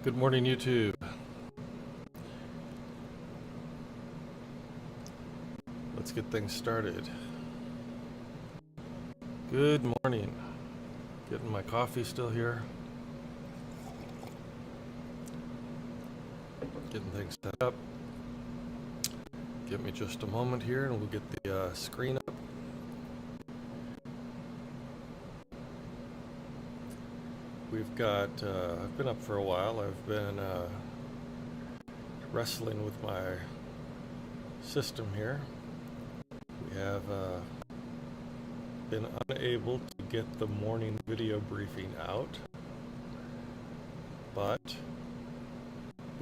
Good morning, YouTube. Let's get things started. Good morning. Getting my coffee still here. Getting things set up. Give me just a moment here and we'll get the screen up. We've got, I've been up for a while. I've been wrestling with my system here. We have been unable to get the morning video briefing out, but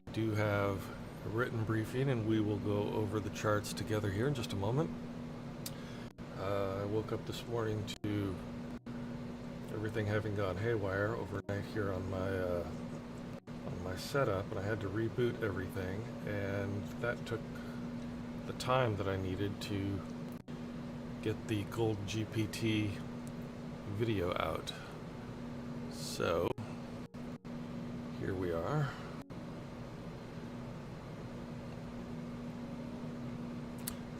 we do have a written briefing and we will go over the charts together here in just a moment. I woke up this morning to everything having gone haywire overnight here on my setup, and I had to reboot everything, and that took the time that I needed to get the Gold GPT video out. So here we are.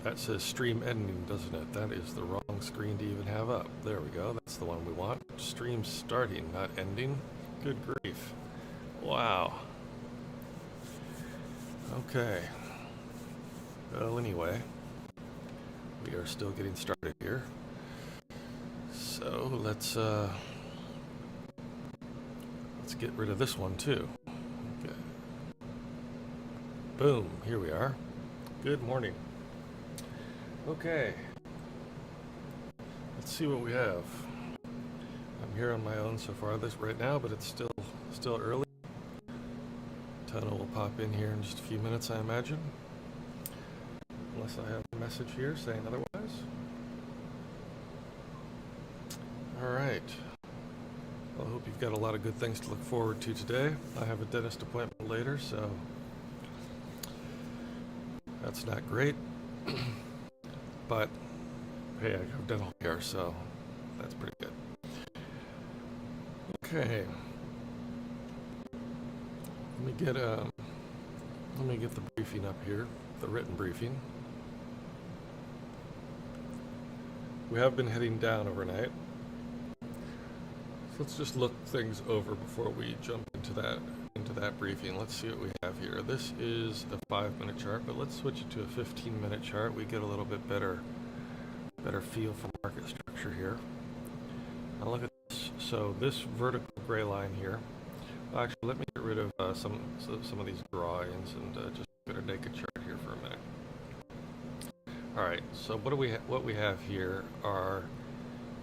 That says stream ending, doesn't it? That is the wrong screen to even have up. There we go. That's the one we want. Stream starting, not ending. Good grief. Wow. Okay. Well, anyway, we are still getting started here. So let's get rid of this one too. Okay. Boom. Here we are. Good morning. Okay, let's see what we have. I'm here on my own so far right now, but it's still early. Tono will pop in here in just a few minutes, I imagine. Unless I have a message here saying otherwise. All right. we've got a lot of good things to look forward to today. I have a dentist appointment later, so that's not great. But hey, I have dental care, so that's pretty good. Okay. Let me get the briefing up here, the written briefing. We have been heading down overnight. So let's just look things over before we jump into that briefing. Let's see what we have here. This is a 5-minute chart, but let's switch it to a 15-minute chart. We get a little bit better feel for market structure here. Now look at this. So this vertical gray line here. Well, actually, let me get rid of some of these drawings and just look at a naked chart here for a minute. All right. So what we have here are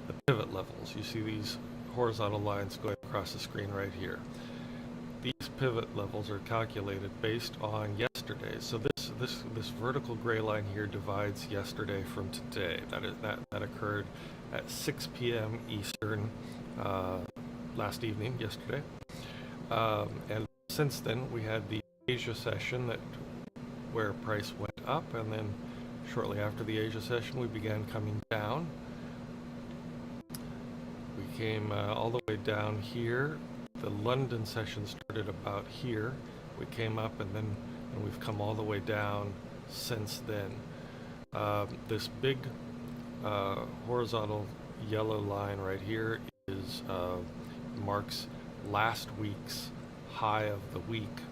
the pivot levels. You see these horizontal lines going across the screen right here. These pivot levels are calculated based on yesterday. So this vertical gray line here divides yesterday from today. That occurred at 6 p.m. Eastern last evening, yesterday. And since then, we had the Asia session where price went up, and then shortly after the Asia session, we began coming down. We came all the way down here. The London session started about here. We came up, and we've come all the way down since then. This big horizontal yellow line right here marks last week's high of the week.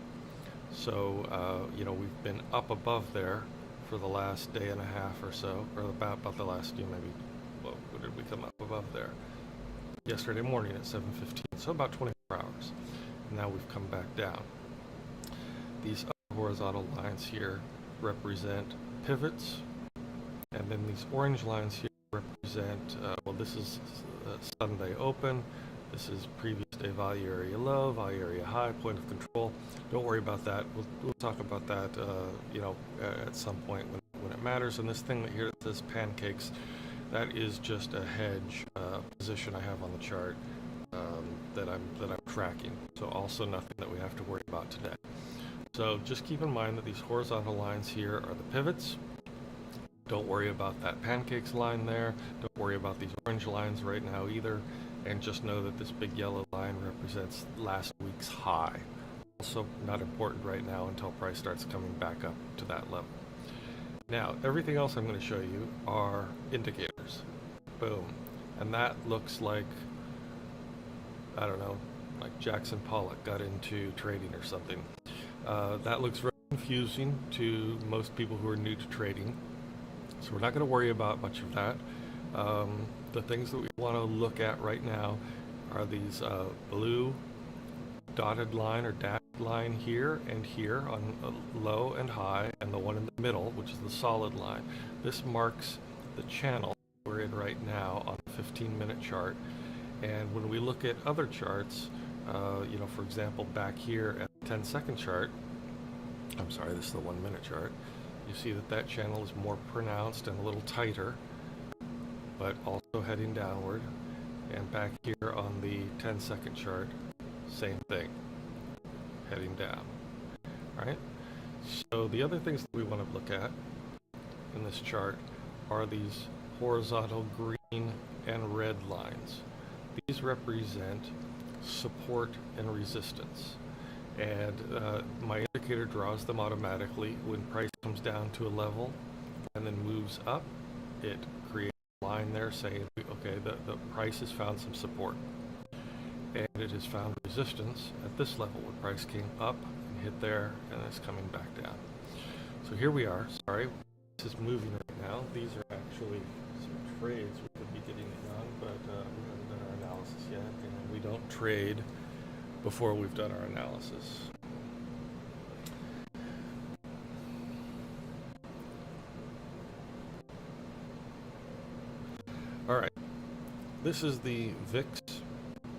So we've been up above there for the last day and a half or so, or about the last when did we come up above there? Yesterday morning at 7:15, so about 24 hours. And now we've come back down. These other horizontal lines here represent pivots, and then these orange lines here represent, this is Sunday open, this is previous day value area low, value area high, point of control. Don't worry about that. We'll talk about that, at some point when it matters. And this thing here that says pancakes, that is just a hedge position I have on the chart that I'm tracking. So also nothing that we have to worry about today. So just keep in mind that these horizontal lines here are the pivots. Don't worry about that pancakes line there. Don't worry about these orange lines right now either. And just know that this big yellow line represents last week's high. Also not important right now until price starts coming back up to that level. Now, everything else I'm going to show you are indicators. Boom. And that looks like, I don't know, like Jackson Pollock got into trading or something. That looks very confusing to most people who are new to trading. So we're not going to worry about much of that. The things that we want to look at right now are these blue dotted line or dashed line here and here on low and high, and the one in the middle, which is the solid line. This marks the channel we're in right now on the 15-minute chart. And when we look at other charts, for example, back here at the 10-second chart, I'm sorry, this is the 1-minute chart, you see that channel is more pronounced and a little tighter, but also heading downward. And back here on the 10-second chart, same thing, heading down. All right. So the other things that we want to look at in this chart are these horizontal green and red lines. These represent support and resistance. And my indicator draws them automatically. When price comes down to a level and then moves up, it creates a line there saying, okay, the price has found some support. And it has found resistance at this level when price came up and hit there, and it's coming back down. So here we are. Sorry, this is moving right now. These are actually some trades we could be getting in on, but we haven't done our analysis yet, and we don't trade before we've done our analysis. All right, this is the VIX.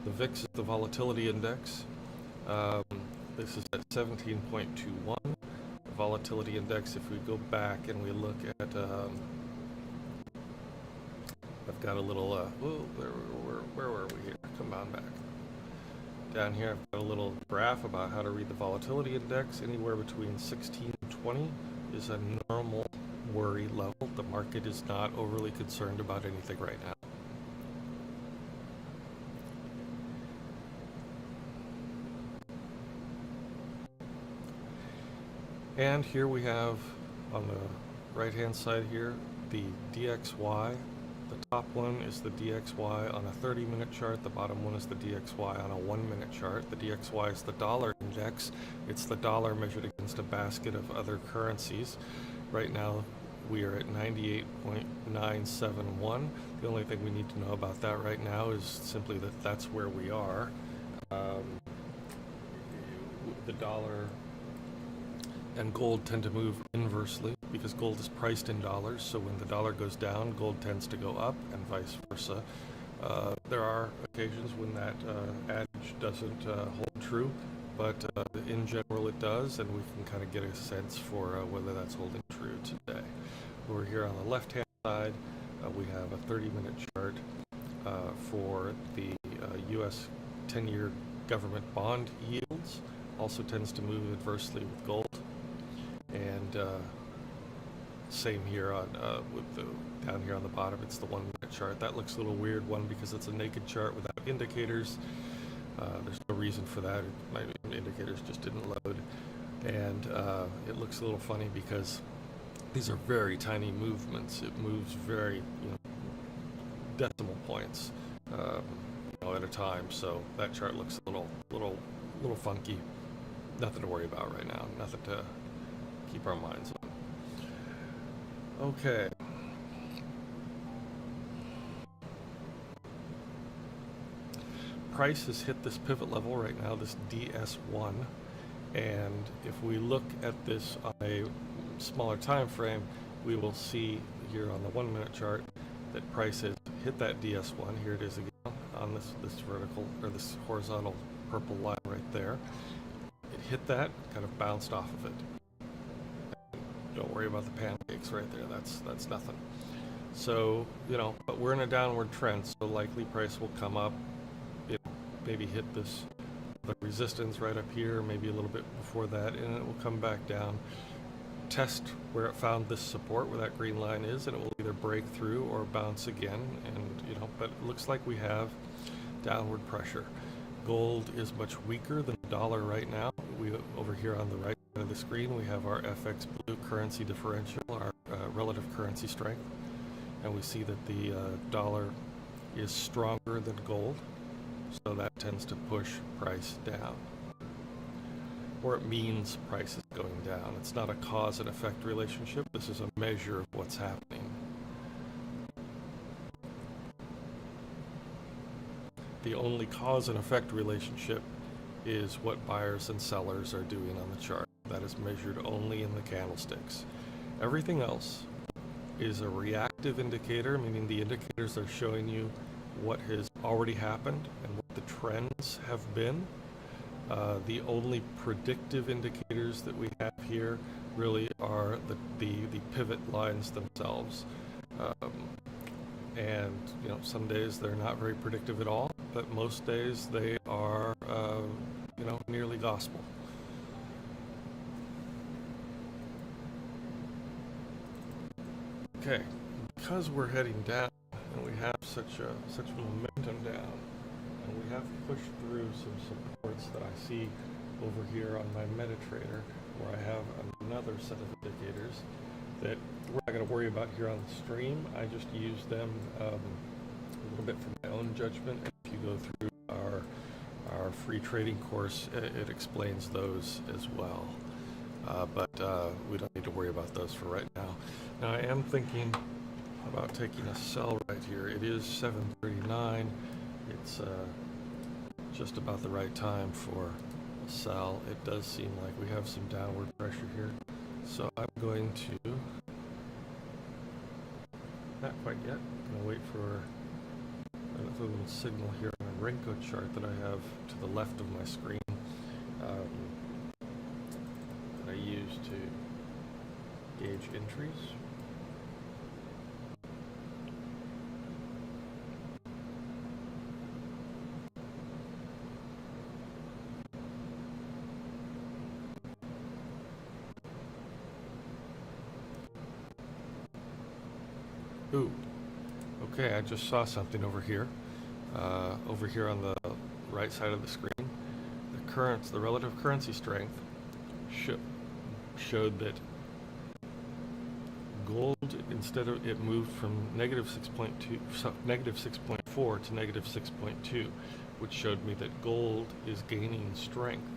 The VIX is the volatility index. This is at 17.21. The volatility index, if we go back and we look at, I've got a little, where were we here? Come on back. Down here I've got a little graph about how to read the volatility index. Anywhere between 16 and 20 is a normal worry level. The market is not overly concerned about anything right now. And here we have on the right hand side here the DXY. The top one is the DXY on a 30-minute chart. The bottom one is the DXY on a 1-minute chart. The DXY is the dollar index. It's the dollar measured against a basket of other currencies. Right now we are at 98.971. The only thing we need to know about that right now is simply that that's where we are. The dollar and gold tend to move inversely because gold is priced in dollars, so when the dollar goes down, gold tends to go up, and vice versa. There are occasions when that adage doesn't hold true, but in general it does, and we can kind of get a sense for whether that's holding true today. Over here on the left-hand side, we have a 30-minute chart for the U.S. 10-year government bond yields. Also tends to move adversely with gold. And same here on down here on the bottom, it's the 1-minute chart. That looks a little weird, one, because it's a naked chart without indicators. There's no reason for that. My indicators just didn't load. And it looks a little funny because these are very tiny movements. It moves very, decimal points, at a time. So that chart looks a little funky. Nothing to worry about right now. Nothing to keep our minds on. Okay. Price has hit this pivot level right now, this DS1, and if we look at this on a smaller time frame, we will see here on the 1-minute chart that price has hit that DS1. Here it is again on this vertical or this horizontal purple line right there. It hit that, kind of bounced off of it. Don't worry about the pancakes right there. That's nothing. So, but we're in a downward trend, so likely price will come up. It maybe hit the resistance right up here, maybe a little bit before that, and it will come back down, test where it found this support, where that green line is, and it will either break through or bounce again. And but it looks like we have downward pressure. Gold is much weaker than the dollar right now. We over here on the right side of the screen, we have our FX blue currency differential, our relative currency strength, and we see that the dollar is stronger than gold, so that tends to push price down, or it means price is going down. It's not a cause and effect relationship. This is a measure of what's happening. The only cause and effect relationship is what buyers and sellers are doing on the chart. That is measured only in the candlesticks. Everything else is a reactive indicator, meaning the indicators are showing you what has already happened and what the trends have been. The only predictive indicators that we have here really are the pivot lines themselves. And some days they're not very predictive at all, but most days they are nearly gospel. Okay, because we're heading down and we have such momentum down, and we have pushed through some supports that I see over here on my MetaTrader, where I have another set of indicators that we're not going to worry about here on the stream. I just use them a little bit for my own judgment. And if you go through our free trading course, it explains those as well. But we don't need to worry about those for right now. Now I am thinking about taking a sell right here. It is 7:39. It's just about the right time for a sell. It does seem like we have some downward pressure here. So I'm going to, not quite yet, I'm going to wait for a little signal here on a Renko chart that I have to the left of my screen that I use to gauge entries. Ooh, okay, I just saw something over here. Over here on the right side of the screen, the relative currency strength showed that gold, instead of it moved from negative 6.4 to negative 6.2, which showed me that gold is gaining strength.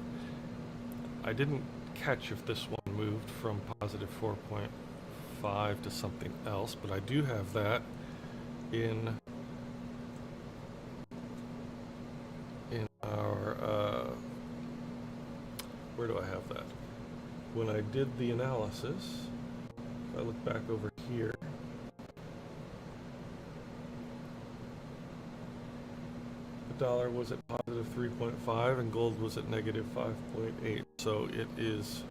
I didn't catch if this one moved from positive 4.5 to something else, but I do have that in our, where do I have that? When I did the analysis, if I look back over here, the dollar was at positive 3.5 and gold was at negative 5.8. So it is,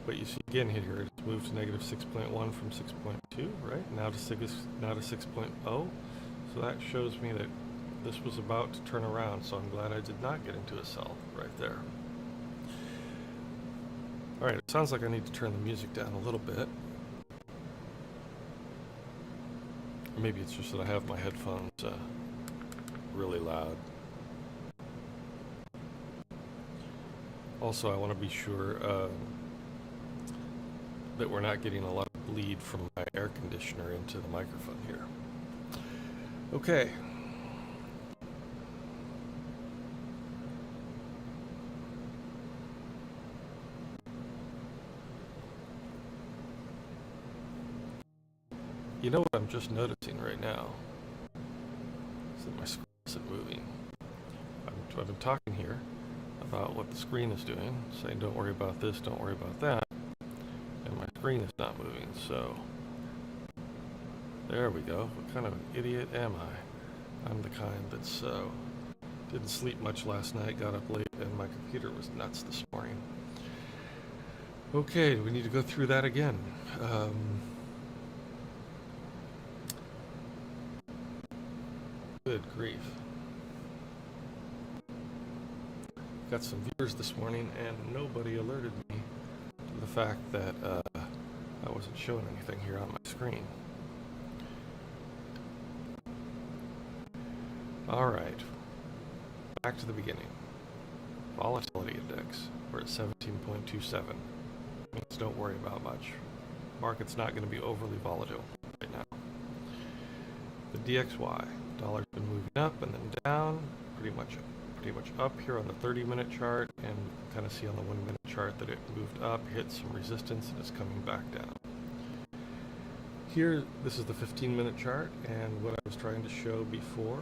but you see again here, it's moved to negative 6.1 from 6.2, right? Now to 6.0. So that shows me that this was about to turn around, so I'm glad I did not get into a sell right there. All right, it sounds like I need to turn the music down a little bit. Maybe it's just that I have my headphones really loud. Also, I want to be sure that we're not getting a lot of bleed from my air conditioner into the microphone here. Okay. You know what I'm just noticing right now is that my screen isn't moving. I've been talking here about what the screen is doing, saying don't worry about this, don't worry about that, and my screen is not moving, so there we go. What kind of an idiot am I? I'm the kind that's didn't sleep much last night, got up late, and my computer was nuts this morning. Okay, do we need to go through that again? Good grief. Got some viewers this morning and nobody alerted me to the fact that I wasn't showing anything here on my screen. Alright, back to the beginning. Volatility index, we're at 17.27. Means don't worry about much. Market's not going to be overly volatile right now. The DXY, dollar's been moving up and then down, pretty much up here on the 30-minute chart, and kind of see on the 1-minute chart that it moved up, hit some resistance, and is coming back down. Here, this is the 15-minute chart, and what I was trying to show before,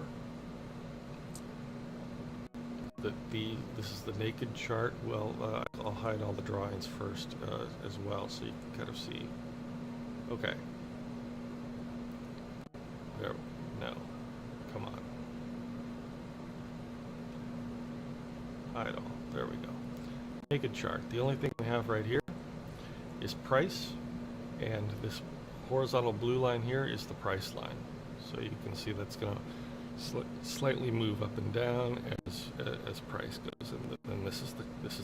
that this is the naked chart. Well, I'll hide all the drawings first as well, so you can kind of see. Okay. There, no, come on. Hide all, there we go. Naked chart. The only thing we have right here is price, and this horizontal blue line here is the price line. So you can see that's going to slightly move up and down as price goes, and then this is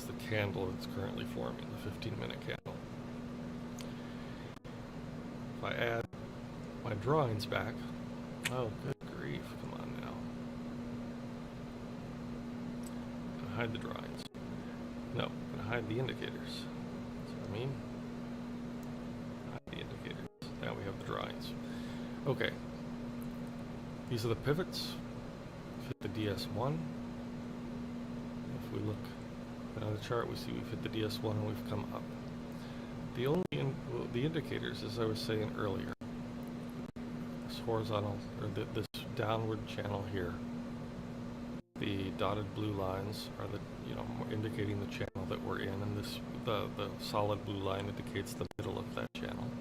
the candle that's currently forming, the 15-minute candle. If I add my drawings back, oh good grief, come on now. I'm gonna hide the drawings. No, I'm gonna hide the indicators. That's what I mean. Hide the indicators. Now we have the drawings. Okay. These are the pivots. Hit the DS1. If we look on the chart, we see we've hit the DS1 and we've come up. The indicators, as I was saying earlier, this horizontal or this downward channel here, the dotted blue lines are indicating the channel that we're in, and the solid blue line indicates the middle of that channel.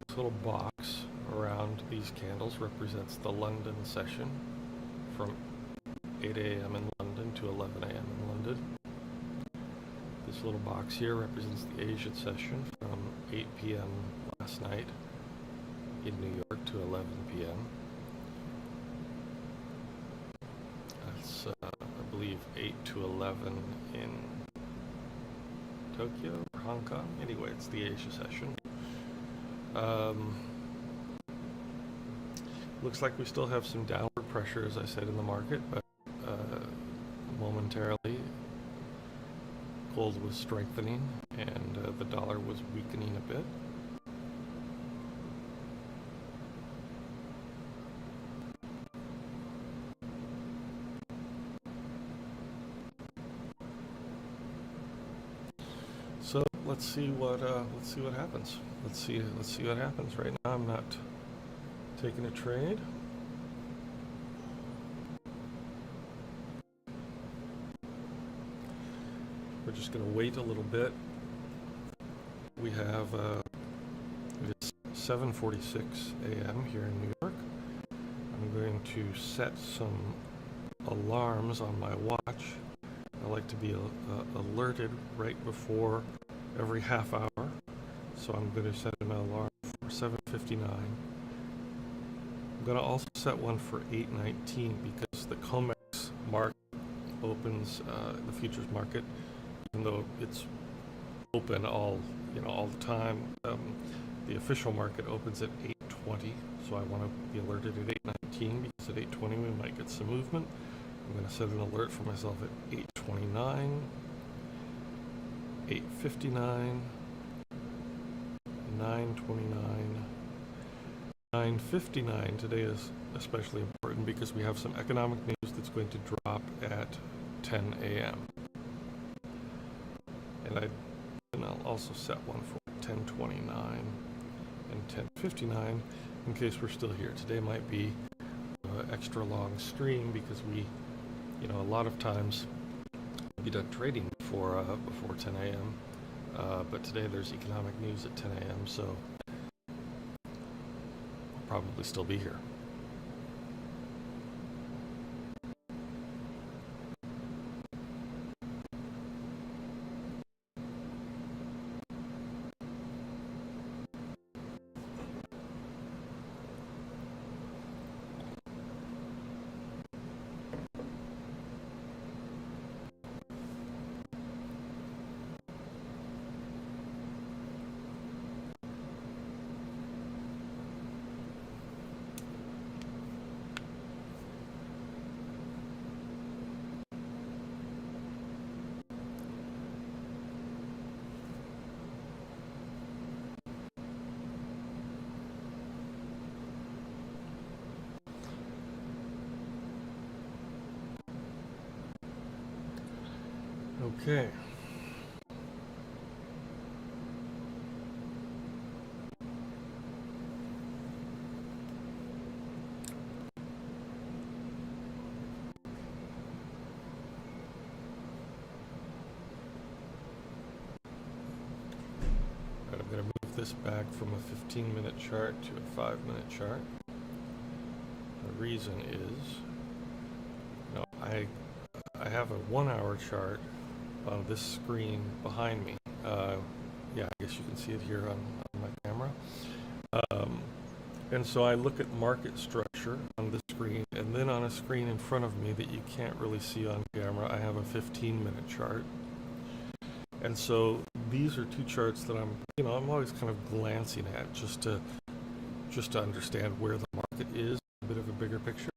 This little box around these candles represents the London session from 8 a.m. in London to 11 a.m. in London. This little box here represents the Asia session from 8 p.m. last night in New York to 11 p.m. That's, I believe, 8 to 11 in Tokyo or Hong Kong. Anyway, it's the Asia session. Looks like we still have some downward pressure, as I said, in the market, but momentarily gold was strengthening and the dollar was weakening a bit. So let's see what happens. Let's see what happens. Right now, I'm not taking a trade. We're just going to wait a little bit. We have it's 7:46 a.m. here in New York. I'm going to set some alarms on my watch. I like to be alerted right before every half hour. So I'm going to set an alarm for 7:59. I'm going to also set one for 8:19 because the COMEX market opens, the futures market, even though it's open all the time. The official market opens at 8:20, so I want to be alerted at 8:19 because at 8:20 we might get some movement. I'm going to set an alert for myself at 8:29, 8:59, 9:29, 9:59. Today is especially important because we have some economic news that's going to drop at 10 a.m. And I'll also set one for 10:29 and 10:59 in case we're still here. Today might be extra long stream because we, a lot of times we done trading before 10 a.m. But today there's economic news at 10 a.m. So we'll probably still be here. Okay. I'm going to move this back from a 15-minute chart to a 5-minute chart. The reason is, I have a 1-hour chart on this screen behind me. Yeah, I guess you can see it here on my camera. And so I look at market structure on the screen, and then on a screen in front of me that you can't really see on camera, I have a 15-minute chart. And so these are two charts that I'm always kind of glancing at just to understand where the market is, a bit of a bigger picture.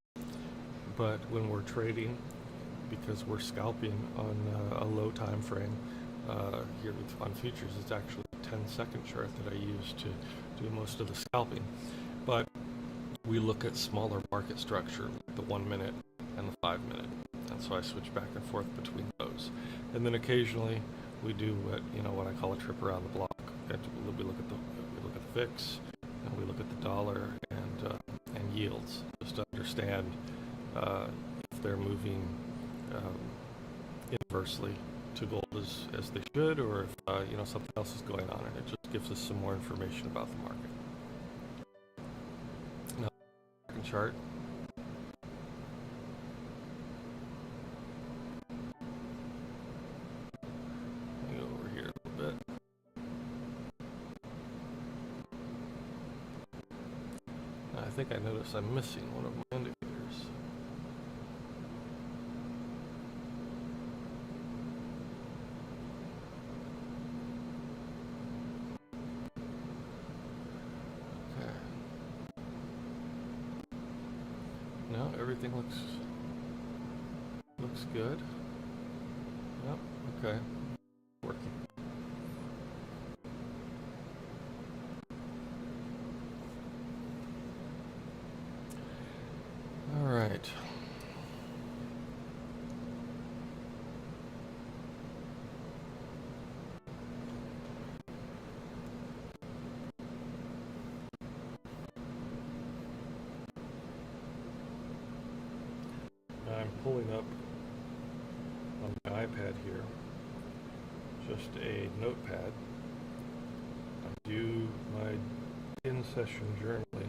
But when we're trading, because we're scalping on a low time frame here on futures, it's actually a 10-second chart that I use to do most of the scalping. But we look at smaller market structure, like the 1 minute and the 5 minute, and so I switch back and forth between those. And then occasionally we do what I call a trip around the block. We look at the VIX, and we look at the dollar and yields, just to understand if they're moving inversely to gold as they should, or if something else is going on, and it just gives us some more information about the market. Now, second chart. Let me go over here a little bit. Now, I think I noticed I'm missing one of my indicators. No, everything looks good. Yep, okay. Working. All right. I'm pulling up on my iPad here just a notepad. I do my in-session journaling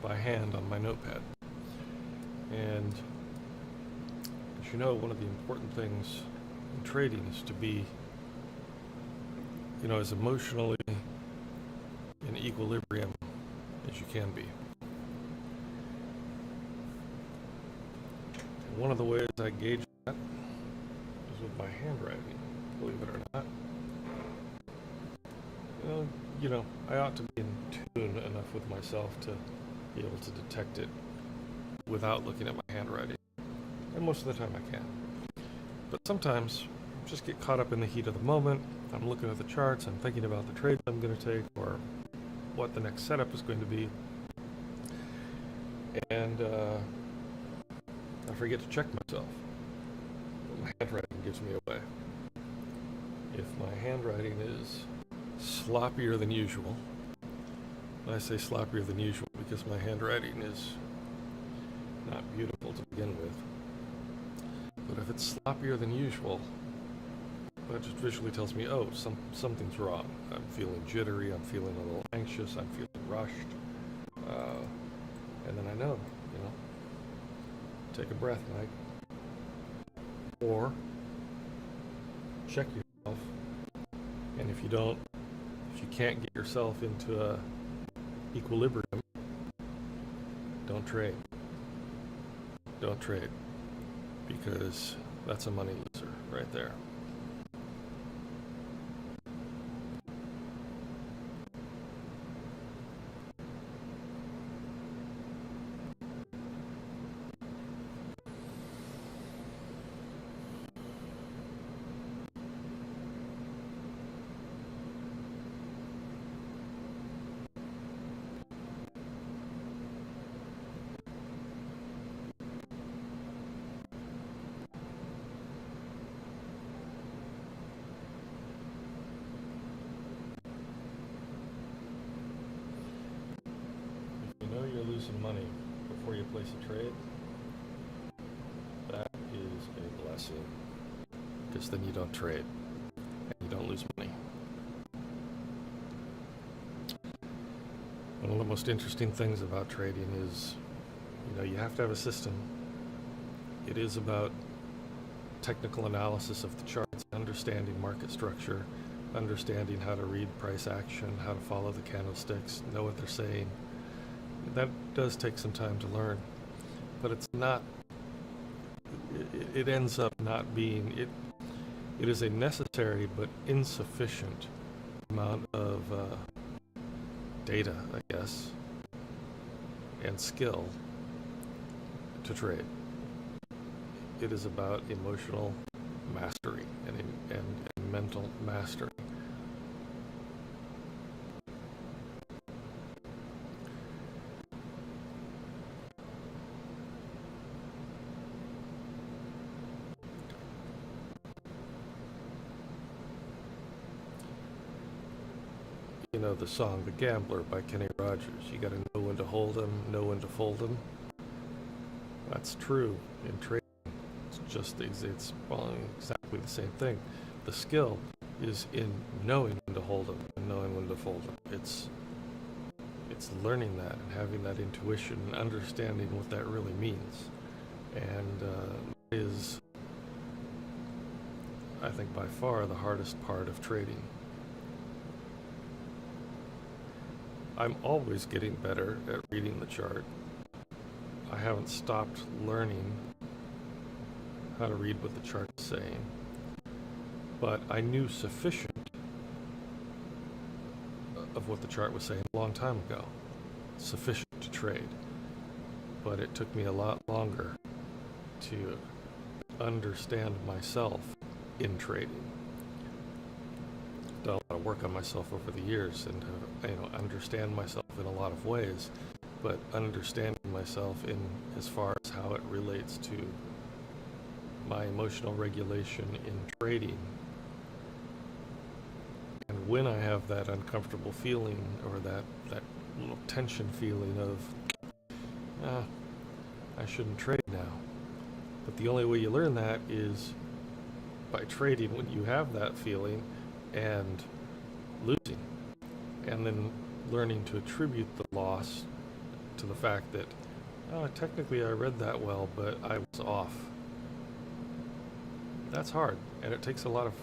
by hand on my notepad. And as you know, one of the important things in trading is to be, as emotionally in equilibrium as you can be. And one of the ways I gauge that is with my handwriting, believe it or not. I ought to be in tune enough with myself to be able to detect it without looking at my handwriting. And most of the time I can. But sometimes I just get caught up in the heat of the moment. I'm looking at the charts, I'm thinking about the trades I'm going to take or what the next setup is going to be. And I forget to check myself. But my handwriting gives me away. If my handwriting is sloppier than usual, and I say sloppier than usual because my handwriting is not beautiful to begin with, but if it's sloppier than usual, that just visually tells me, oh, something's wrong. I'm feeling jittery, I'm feeling a little anxious, I'm feeling rushed, and then I know, take a breath, Mike, or check yourself, and if you can't get yourself into a equilibrium, don't trade. Don't trade, because that's a money loser right there. Losing money before you place a trade, that is a blessing, because then you don't trade and you don't lose money. One of the most interesting things about trading is, you have to have a system. It is about technical analysis of the charts, understanding market structure, understanding how to read price action, how to follow the candlesticks, know what they're saying. That does take some time to learn, but it's not, it ends up not being, it is a necessary but insufficient amount of data, I guess, and skill to trade. It is about emotional mastery and mental mastery. The song "The Gambler" by Kenny Rogers. You got to know when to hold 'em, know when to fold 'em. That's true in trading. It's just it's exactly the same thing. The skill is in knowing when to hold 'em and knowing when to fold 'em. It's learning that and having that intuition and understanding what that really means. And is, I think, by far the hardest part of trading. I'm always getting better at reading the chart. I haven't stopped learning how to read what the chart is saying, but I knew sufficient of what the chart was saying a long time ago, sufficient to trade. but it took me a lot longer to understand myself in trading. Done a lot of work on myself over the years, and understand myself in a lot of ways, but understanding myself in as far as how it relates to my emotional regulation in trading, and when I have that uncomfortable feeling or that little tension feeling of I shouldn't trade now. But the only way you learn that is by trading when you have that feeling and losing, and then learning to attribute the loss to the fact that technically I read that well, but I was off. That's hard, and it takes a lot of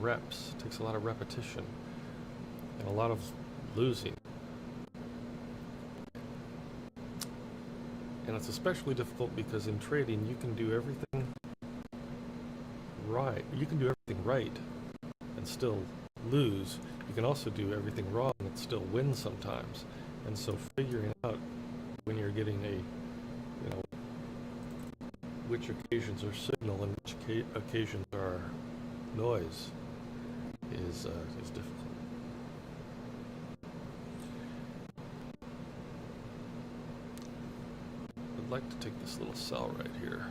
reps, takes a lot of repetition, and a lot of losing. And it's especially difficult because in trading you can do everything right. You can do everything right and still lose. You can also do everything wrong and still win sometimes. And so figuring out when you're getting which occasions are signal and which occasions are noise is difficult. I'd like to take this little cell right here,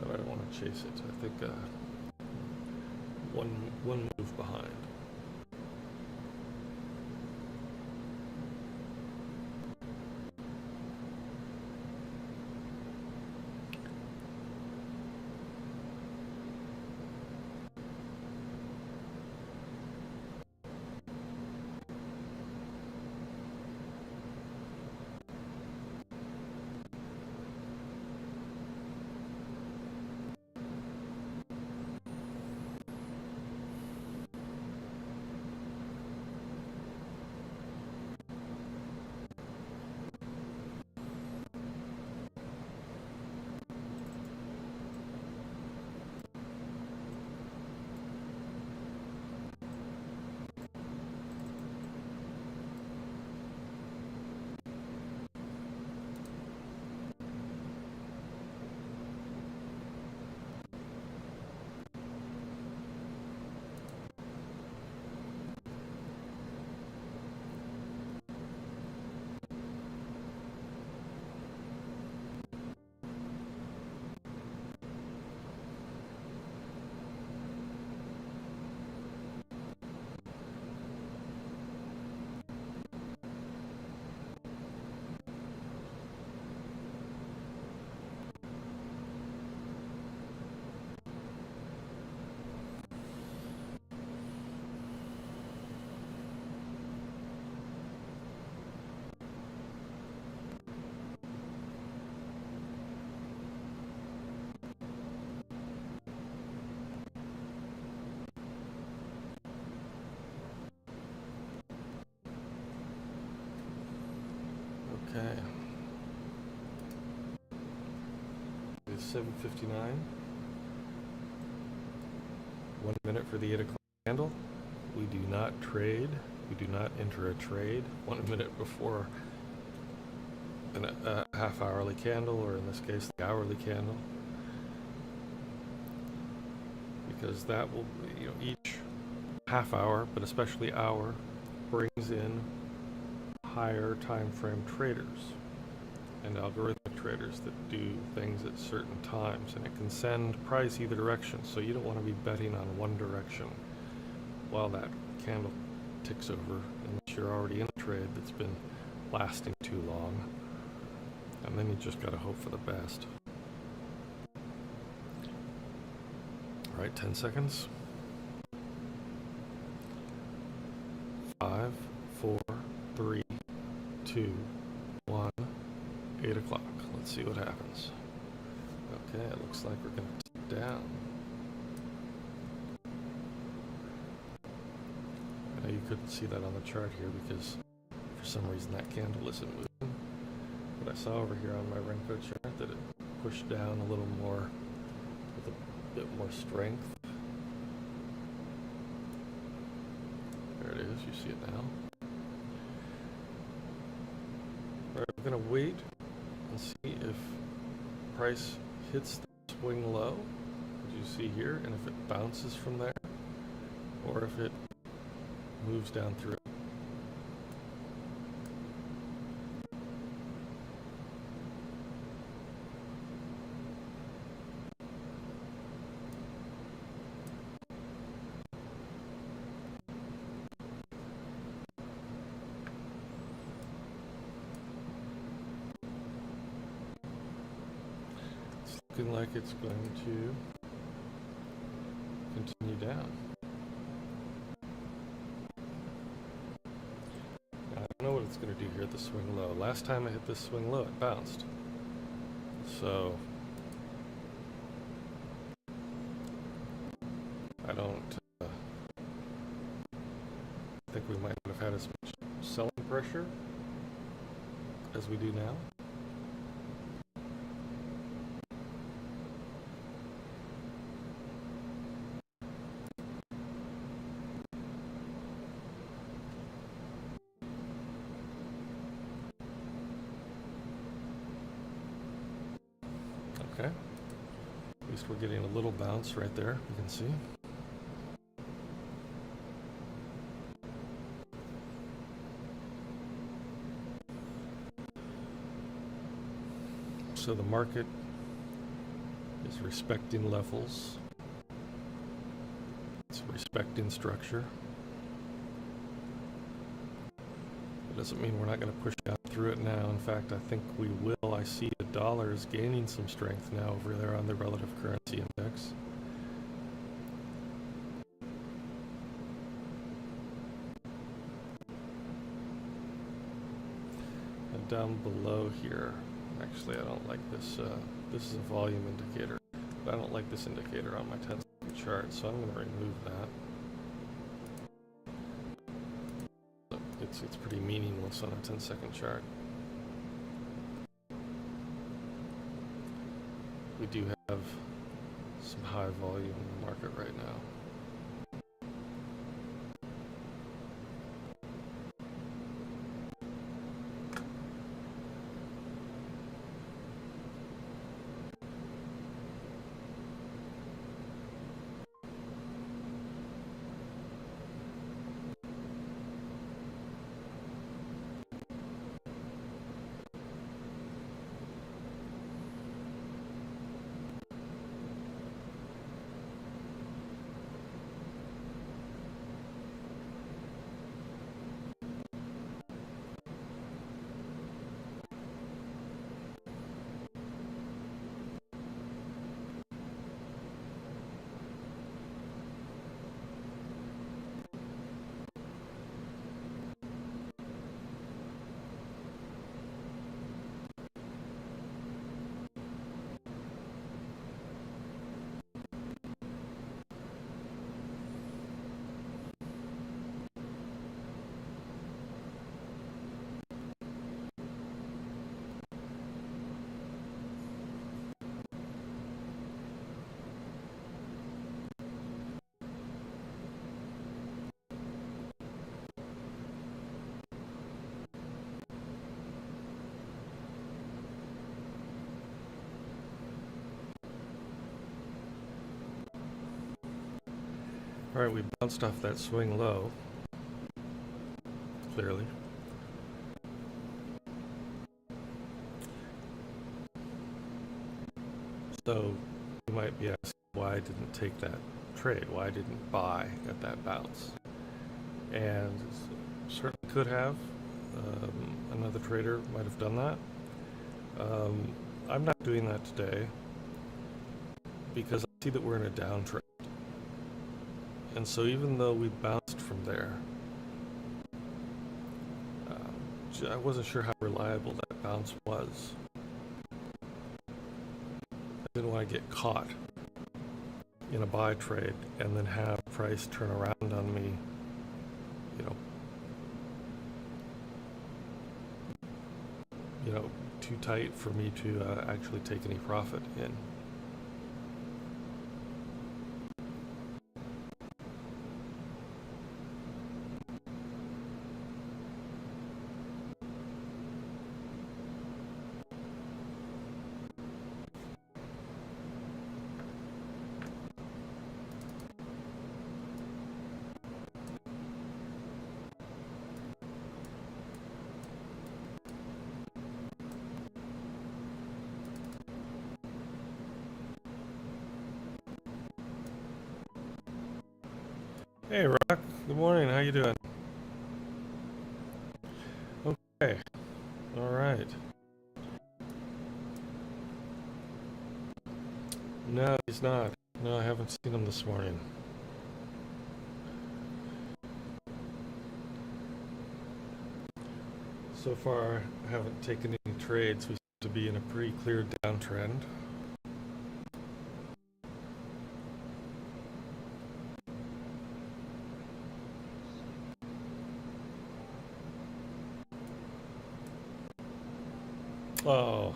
but I don't want to chase it. I think one move behind. Okay. It's 7:59. 1 minute for the 8 o'clock candle. We do not trade. We do not enter a trade 1 minute before a half-hourly candle, or in this case, the hourly candle, because that will, each half hour, but especially hour, brings in higher time frame traders and algorithmic traders that do things at certain times, and it can send price either direction. So you don't want to be betting on one direction while that candle ticks over, unless you're already in a trade that's been lasting too long, and then you just got to hope for the best. All right, 10 seconds. 5, 4, 3, 2, 1, 8 o'clock. Let's see what happens. Okay, it looks like we're going to tick down. I know you couldn't see that on the chart here because for some reason that candle isn't moving. But I saw over here on my Renko chart that it pushed down a little more with a bit more strength. There it is, you see it now. Alright, we're going to wait and see if price hits the swing low, as you see here, and if it bounces from there, or if it moves down through it. Looking like it's going to continue down. Now, I don't know what it's going to do here at the swing low. Last time I hit this swing low, it bounced. So I don't think we might not have had as much selling pressure as we do now. Okay, at least we're getting a little bounce right there, you can see. So the market is respecting levels, it's respecting structure. It doesn't mean we're not going to push down through it now. In fact, I think we will. I see the dollar is gaining some strength now over there on the relative currency index. And down below here, actually I don't like this. This is a volume indicator, but I don't like this indicator on my 10-second chart, so I'm going to remove that. It's pretty meaningless on a 10-second chart. We do have some high volume in the market right now. Alright, we bounced off that swing low, clearly. So you might be asking why I didn't take that trade, why I didn't buy at that bounce. And certainly could have. Another trader might have done that. I'm not doing that today because I see that we're in a downtrend. And so even though we bounced from there, I wasn't sure how reliable that bounce was. I didn't want to get caught in a buy trade and then have price turn around on me, too tight for me to actually take any profit in. Hey, Rock. Good morning. How you doing? Okay. All right. No, he's not. No, I haven't seen him this morning. So far, I haven't taken any trades. We seem to be in a pretty clear downtrend. Oh.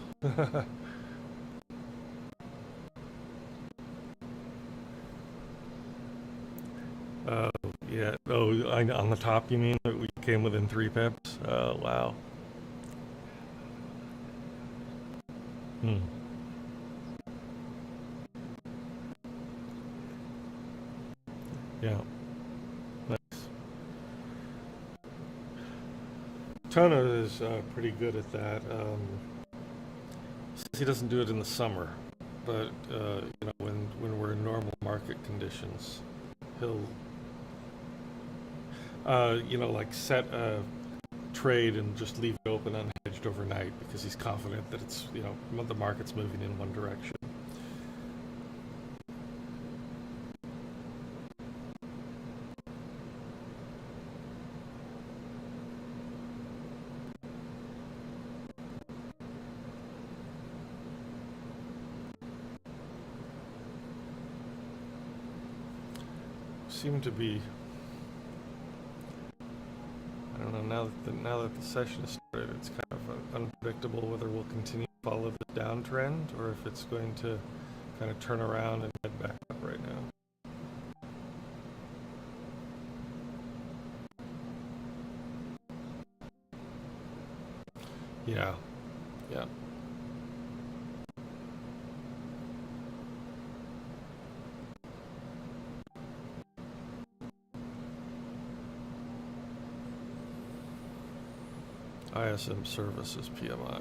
Oh, yeah. Oh, on the top, you mean? That we came within 3 pips? Oh, wow. Hmm. Yeah. Nice. Tono is pretty good at that. He doesn't do it in the summer, but when we're in normal market conditions, he'll like set a trade and just leave it open unhedged overnight because he's confident that it's the market's moving in one direction. Seem to be. I don't know now that the session has started, it's kind of unpredictable whether we'll continue to follow the downtrend or if it's going to kind of turn around and head back up right now. Yeah, yeah. ISM services PMI.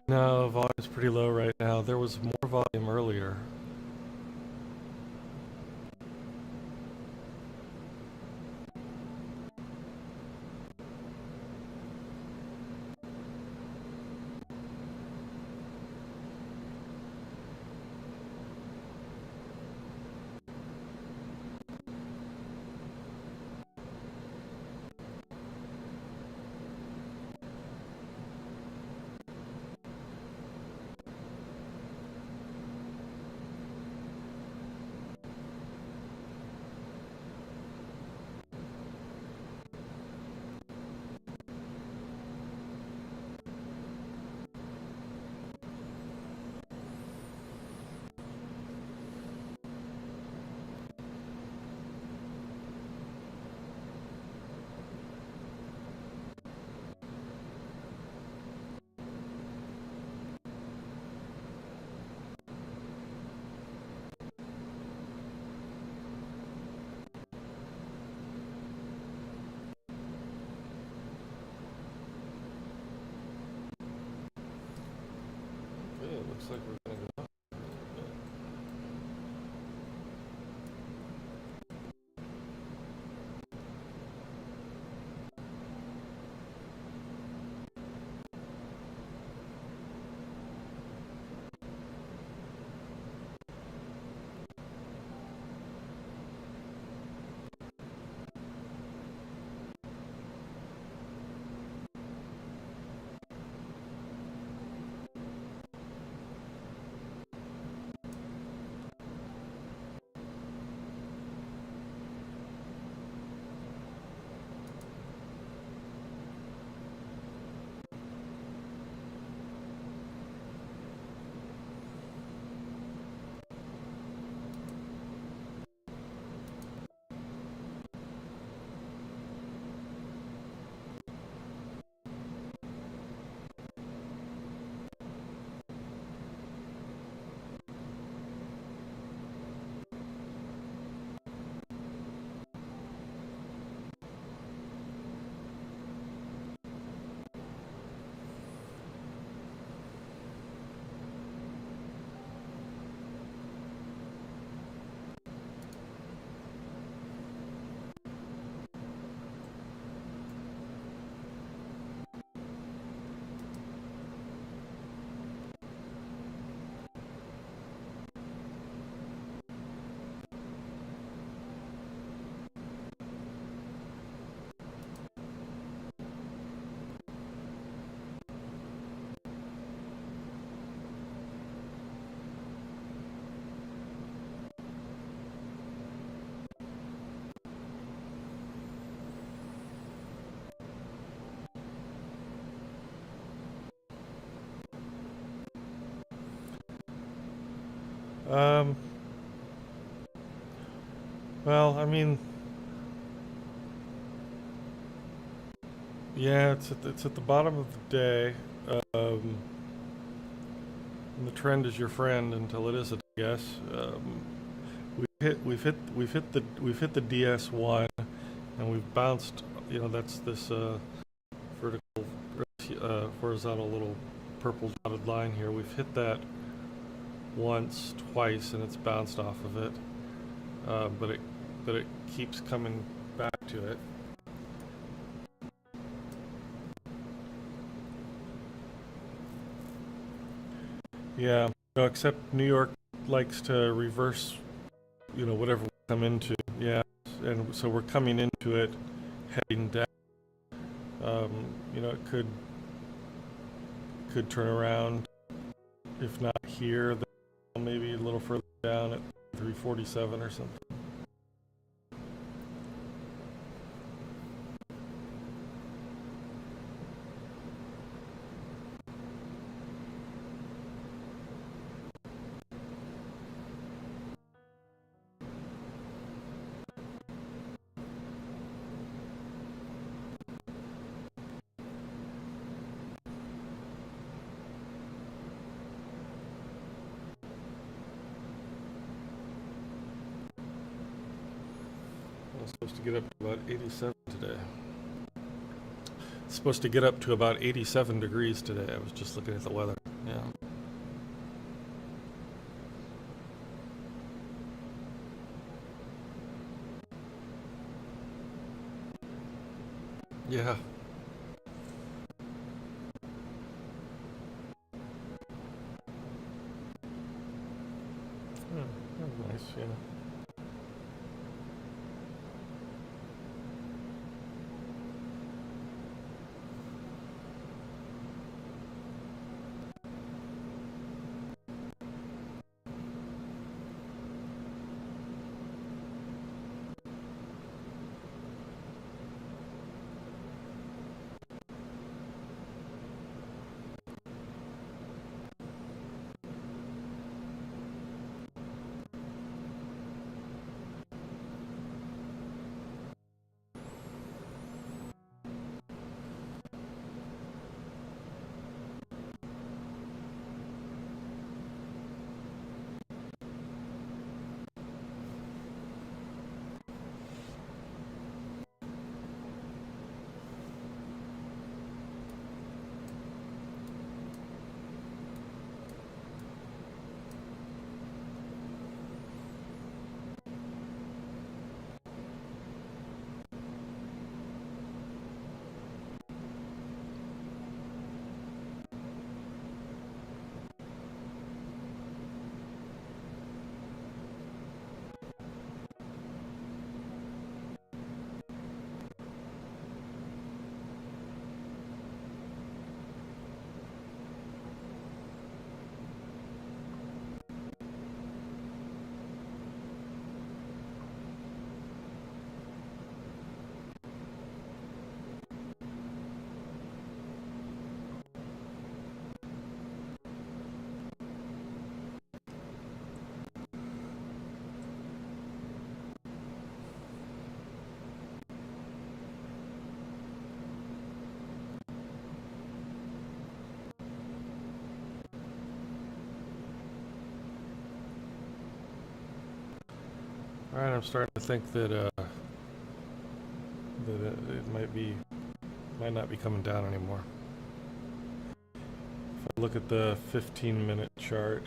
No, volume's pretty low right now. There was more volume earlier. looks like we're going to go up. Well, I mean, yeah, it's at the bottom of the day. Um, and the trend is your friend until it isn't, I guess. We've hit the DS1, and we've bounced. You know, that's this vertical, horizontal little purple dotted line here. We've hit that once, twice, and it's bounced off of it. But it keeps coming back to it. Yeah, no, except New York likes to reverse, you know, whatever we come into. Yeah, and so we're coming into it, heading down. You know, it could turn around, if not here, then maybe a little further down at 347 or something. I was supposed to get up to about 87 today. It's supposed to get up to about 87 degrees today. I was just looking at the weather. Yeah. Yeah. Oh, nice, yeah. All right, I'm starting to think that it might not be coming down anymore. If I look at the 15-minute chart,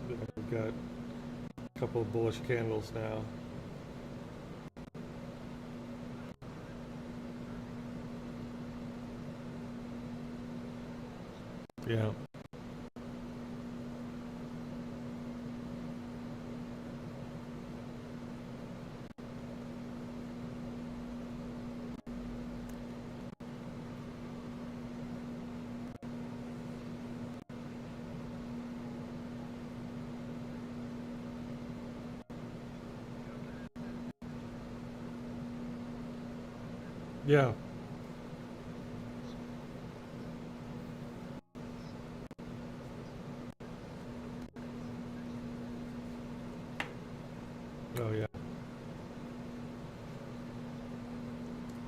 we've got a couple of bullish candles now. Yeah. Yeah. Oh, yeah.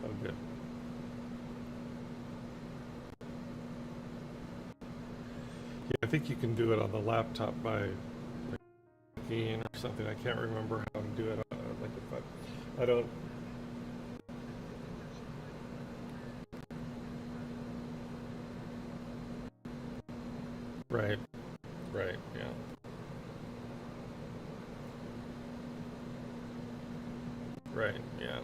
Oh, good. Yeah, I think you can do it on the laptop by keying or something. I can't remember how to do it. Like if I don't. Right. Right. Yeah. Right. Yeah.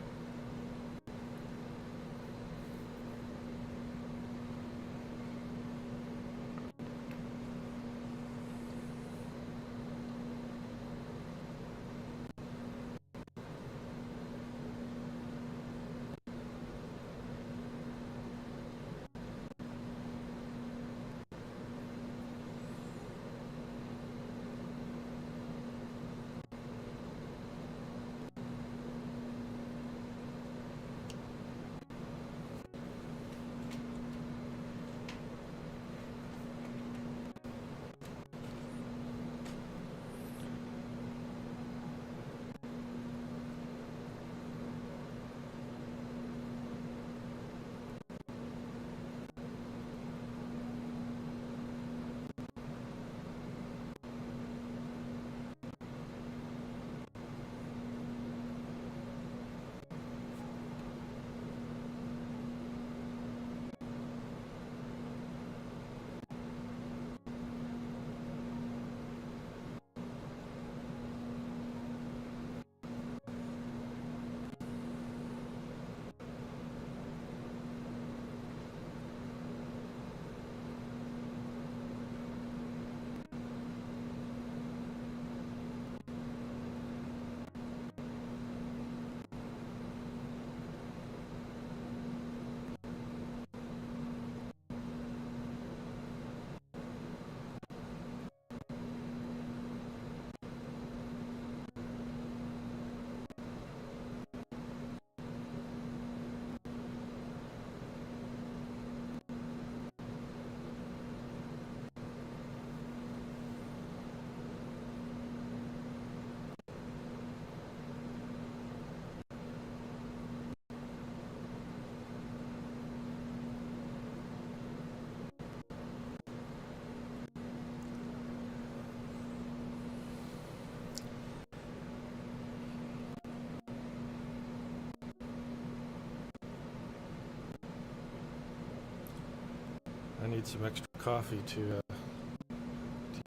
I need some extra coffee to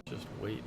just wait.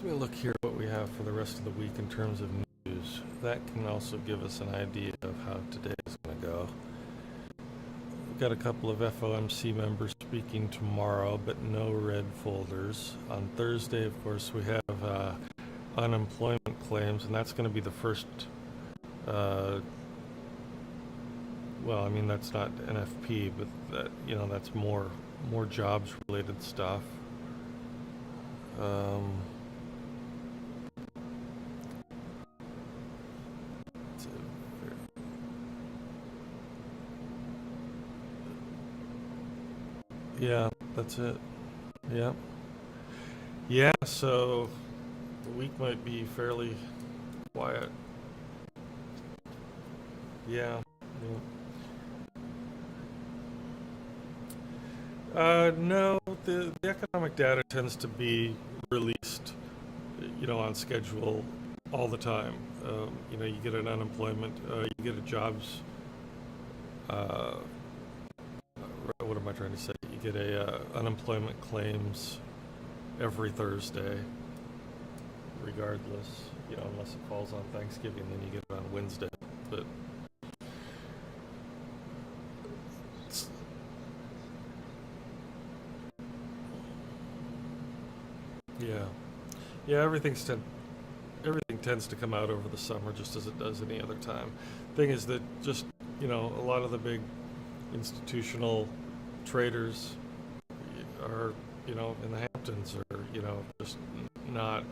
Let me look here what we have for the rest of the week in terms of news. That can also give us an idea of how today is going to go. We've got a couple of FOMC members speaking tomorrow, but no red folders. On Thursday, of course, we have unemployment claims, and that's going to be the first, well, I mean, that's not NFP, but that, you know, that's more jobs related stuff. Yeah, that's it. Yeah. Yeah, so the week might be fairly quiet. Yeah. No, the economic data tends to be released, you know, on schedule all the time. You know, you get an unemployment, you get a jobs, what am I trying to say? You get a unemployment claims every Thursday, regardless, you know, unless it falls on Thanksgiving, then you get it on Wednesday. But yeah, everything tends to come out over the summer, just as it does any other time. Thing is that just, you know, a lot of the big institutional traders are, you know, in the Hamptons, or, you know, just not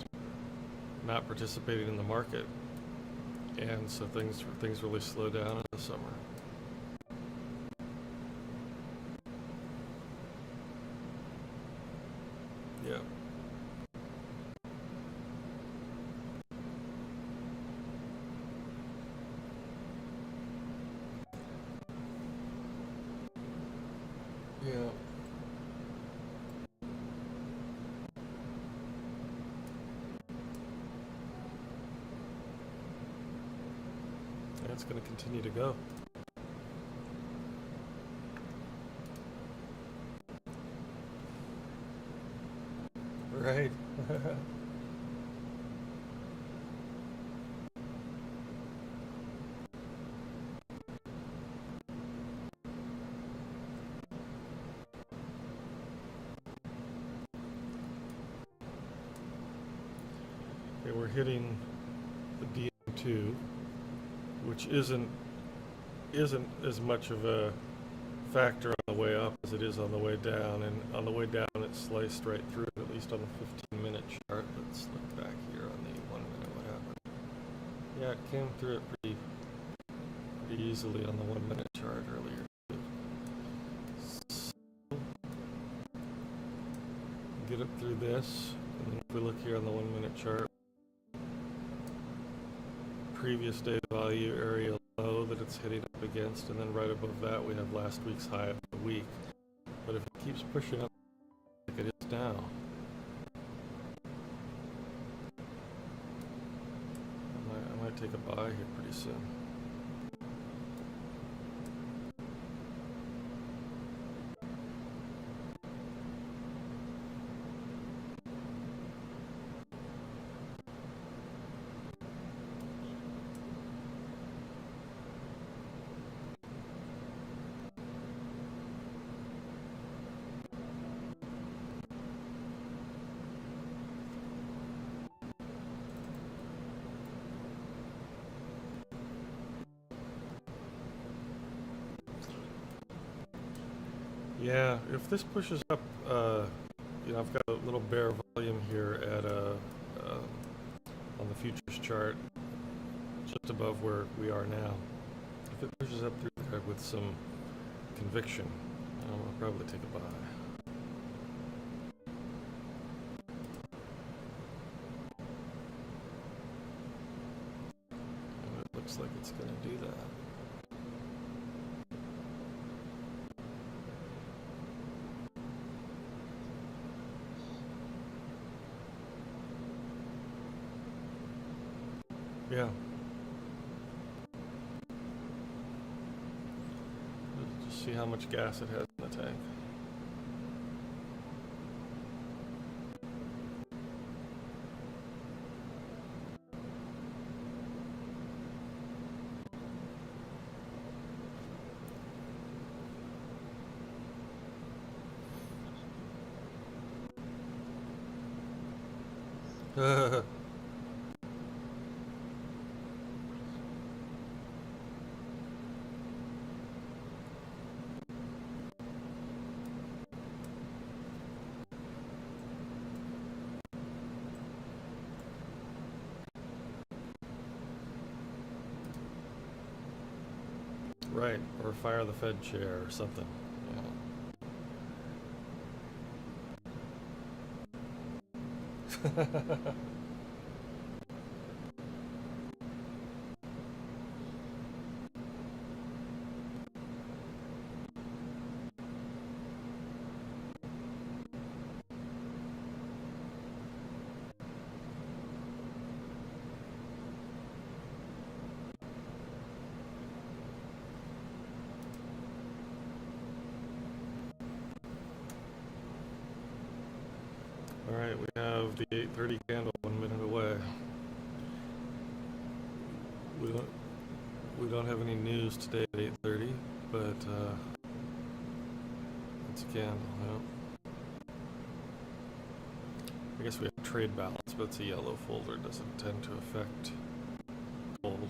participating in the market, and so things really slow down in the summer. Yeah. Yeah. It's going to continue to go. Right. Okay, we're hitting the DM2, which isn't as much of a factor on the way up as it is on the way down, and on the way down it sliced right through it, at least on the 15-minute chart. Let's look back here on the 1 minute. What happened? Yeah, it came through it pretty easily on the 1 minute chart earlier. So, get it through this, and then if we look here on the 1 minute chart, previous day value area low that it's hitting up against, and then right above that we have last week's high of the week. But if it keeps pushing up like it is now, I might take a buy here pretty soon. Yeah, if this pushes up, you know, I've got a little bear volume here at on the futures chart, just above where we are now. If it pushes up through there with some conviction, I'll probably take a buy. And it looks like it's going to do that. Yeah. Just see how much gas it has in the tank. Right, or fire the Fed chair or something. Yeah. All right, we have the 8:30 candle 1 minute away. We don't have any news today at 8:30, but it's a candle. Yeah. I guess we have trade balance, but it's a yellow folder. It doesn't tend to affect gold.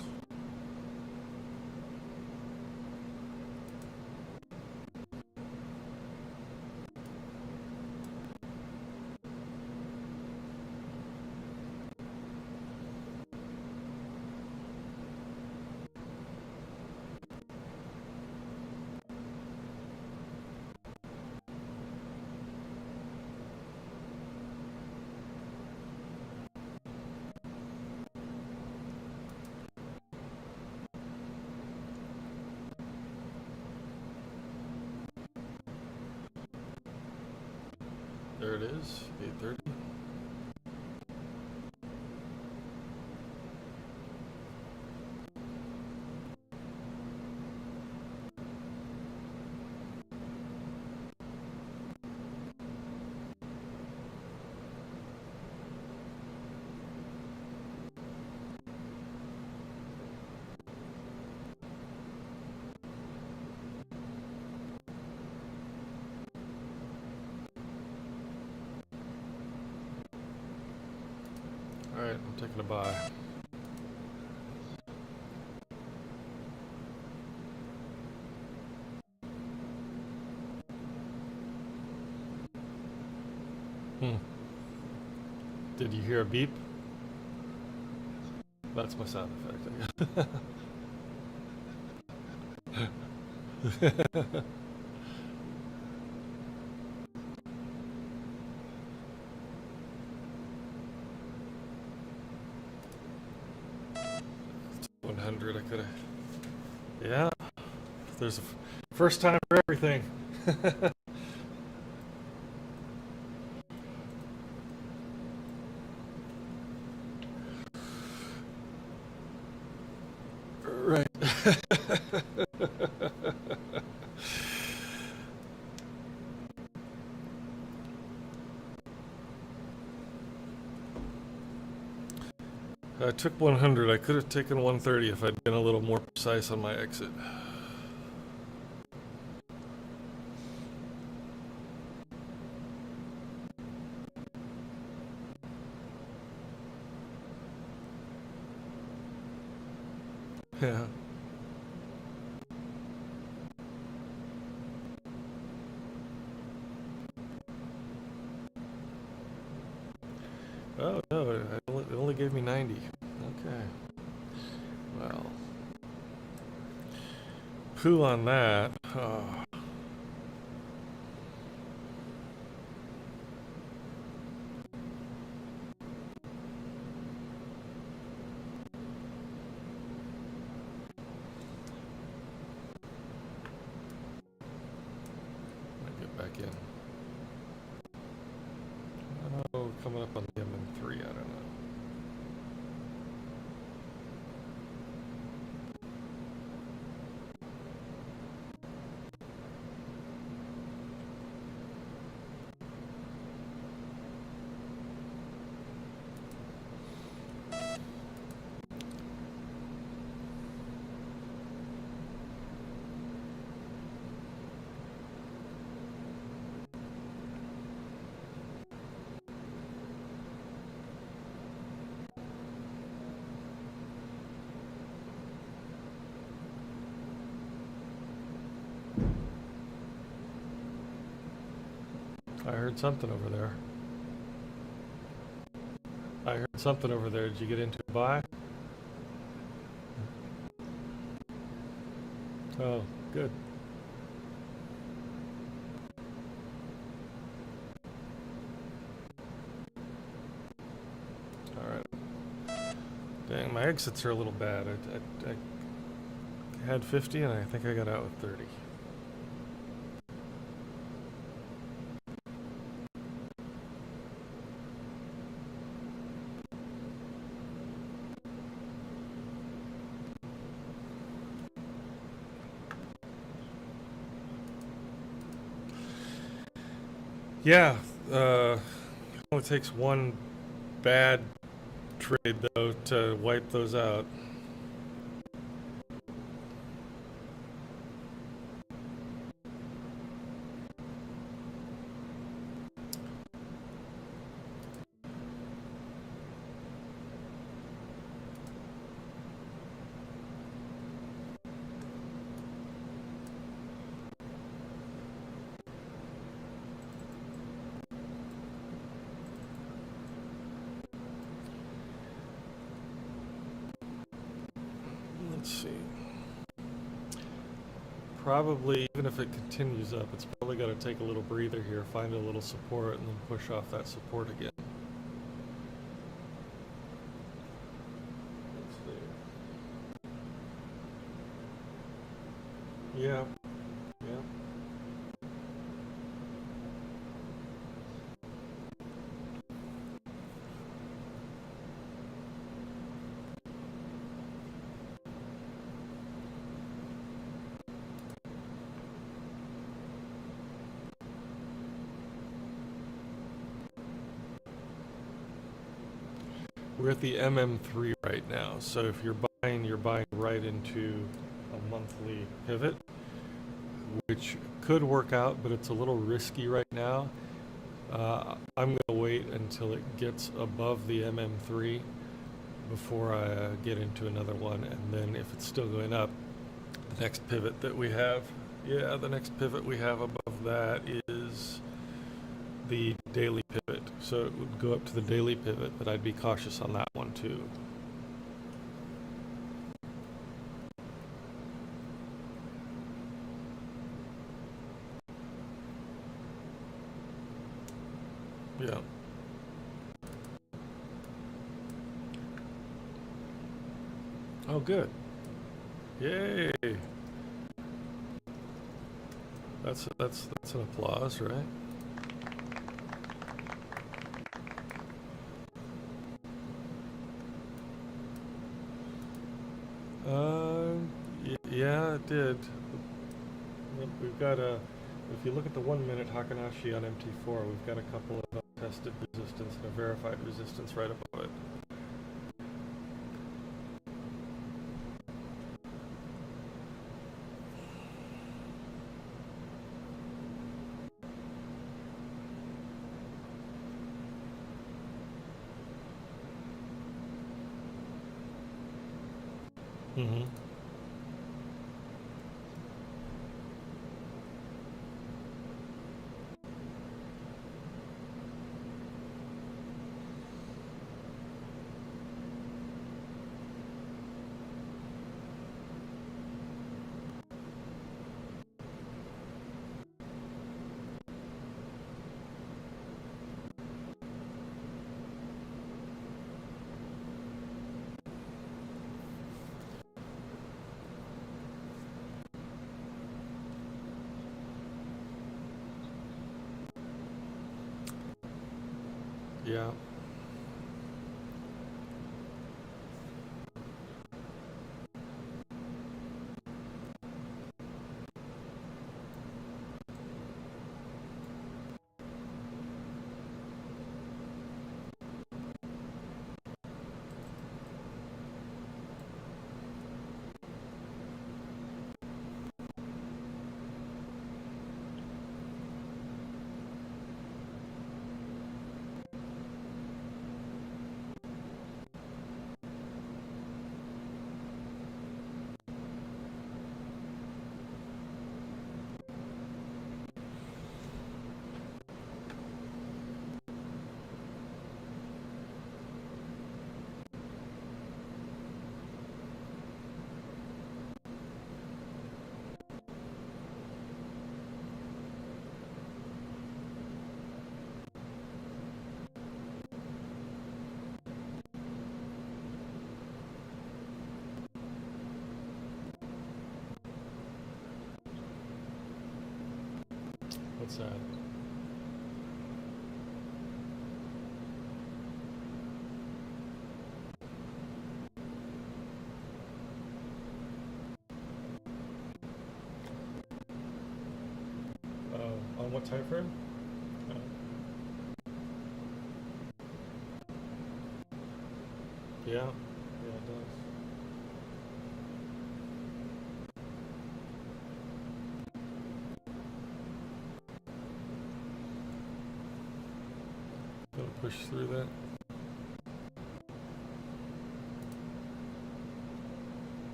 There it is, 8:30. All right, I'm taking a buy. Did you hear a beep? That's my sound effect, I guess. 100, I could have. Yeah, there's a first time for everything. Right. I took 100. I could have taken 130 if I'd been a little more precise on my exit. Yeah. Oh, no, it only gave me 90. Okay. Well. Poo on that. Oh. Might get back in. Oh, coming up on the MN3, I don't know. I heard something over there. I heard something over there. Did you get into a buy? Oh, good. All right. Dang, my exits are a little bad. I had 50 and I think I got out with 30. Yeah, it only takes one bad trade though to wipe those out. Let's see. Probably, even if it continues up, it's probably got to take a little breather here, find a little support, and then push off that support again. Let's see. Yeah. Yeah. We're at the MM3 right now, so if you're buying right into a monthly pivot, which could work out, but it's a little risky right now. I'm going to wait until it gets above the MM3 before I get into another one, and then if it's still going up, the next pivot that we have, the next pivot we have above that is the daily pivot. So it would go up to the daily pivot, but I'd be cautious on that one too. Yeah. Oh, good. Yay. That's an applause, right? Yeah, it did. We've got if you look at the 1 minute Hakanashi on MT4, we've got a couple of untested resistance and a verified resistance right above it. Mm-hmm. Yeah. What's that? On what time frame? Yeah, it does. Gonna push through that.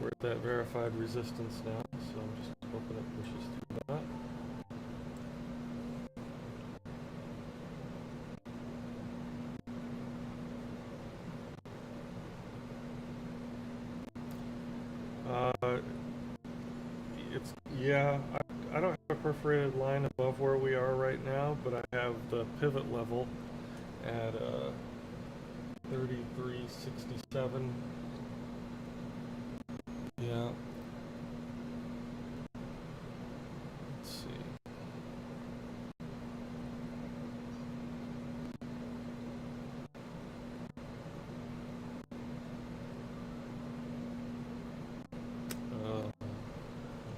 We're at that verified resistance now, so I'm just hoping it pushes through that. Yeah, I don't have a perforated line above where we are right now, but I have the pivot level at 3367. Yeah. Let's see.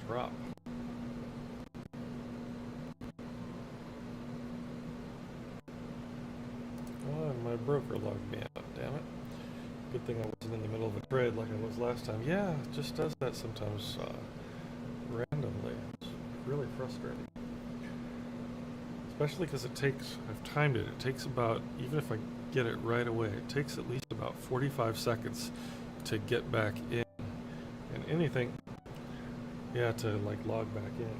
Drop. Oh, and my broker logged me out, damn it. Good thing I wasn't in the middle of a trade like I was last time. Yeah, it just does that sometimes randomly. It's really frustrating. Especially because it takes, I've timed it, it takes about, even if I get it right away, it takes at least about 45 seconds to get back in. And anything, yeah, to like log back in.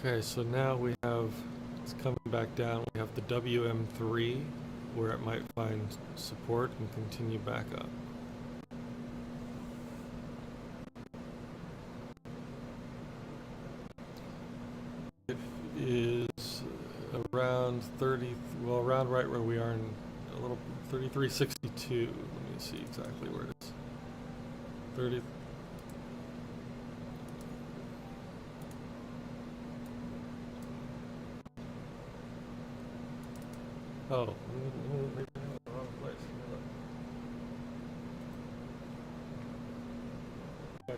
Okay, so now we have, it's coming back down, we have the WM3 where it might find support and continue back up. It is around 30, well around right where we are in a little, 3362, let me see exactly where it is. 30. Oh, maybe I'm in the wrong place.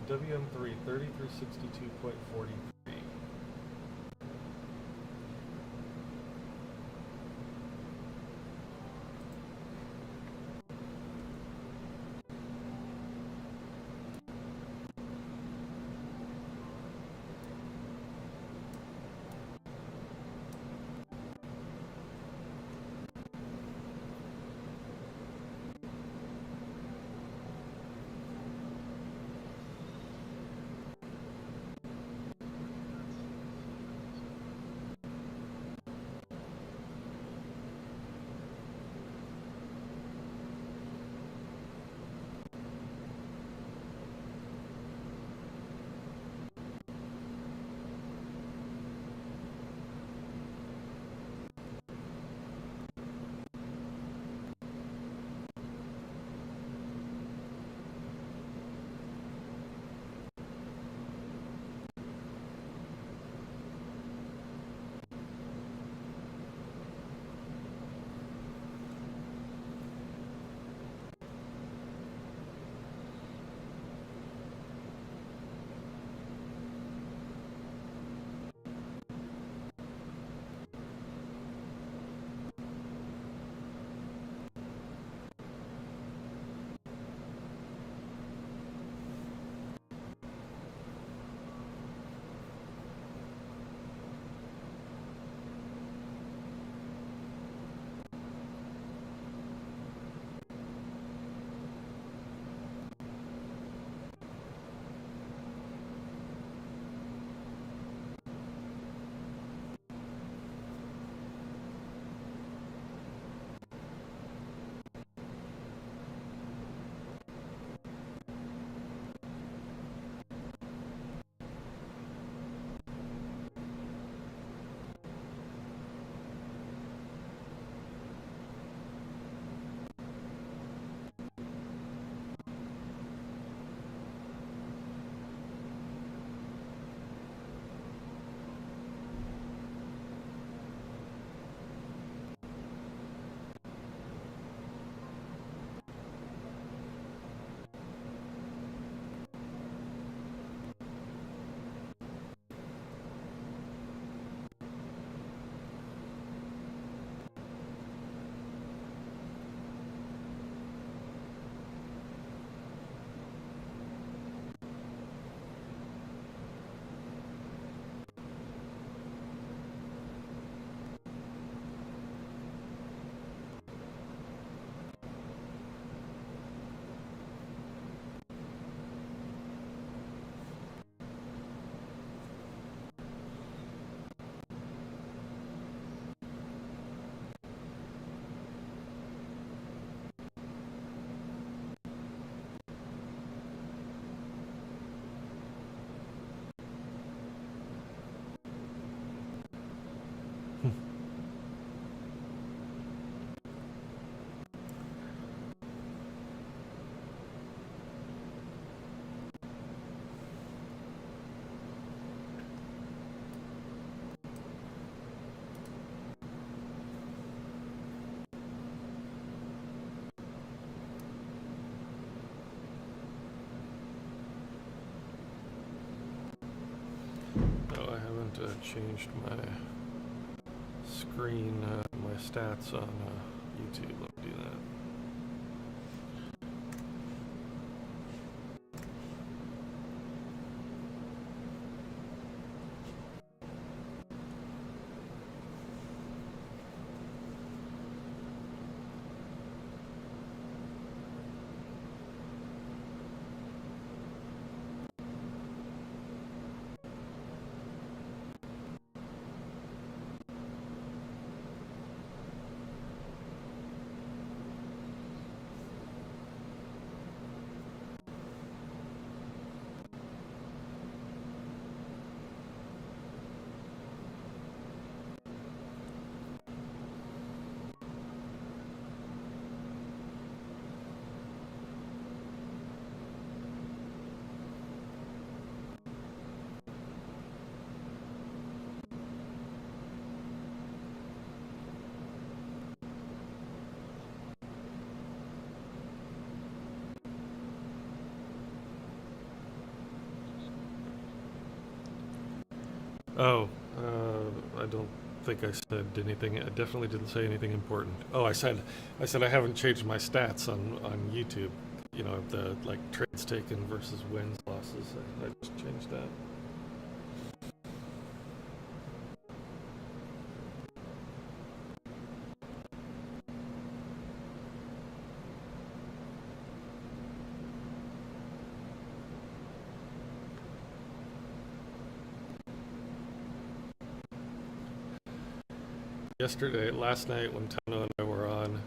WM3, 3362.43. changed my screen, my stats on YouTube. Let me do that. Oh, I don't think I said anything. I definitely didn't say anything important. Oh, I said I haven't changed my stats on YouTube. You know, the like trades taken versus wins, losses. I just changed that. Last night when Tono and I were on,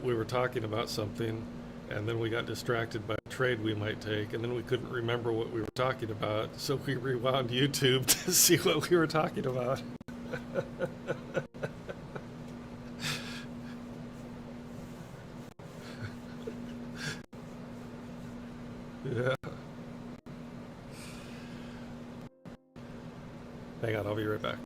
we were talking about something, and then we got distracted by a trade we might take, and then we couldn't remember what we were talking about, so we rewound YouTube to see what we were talking about. Yeah. Hang on, I'll be right back.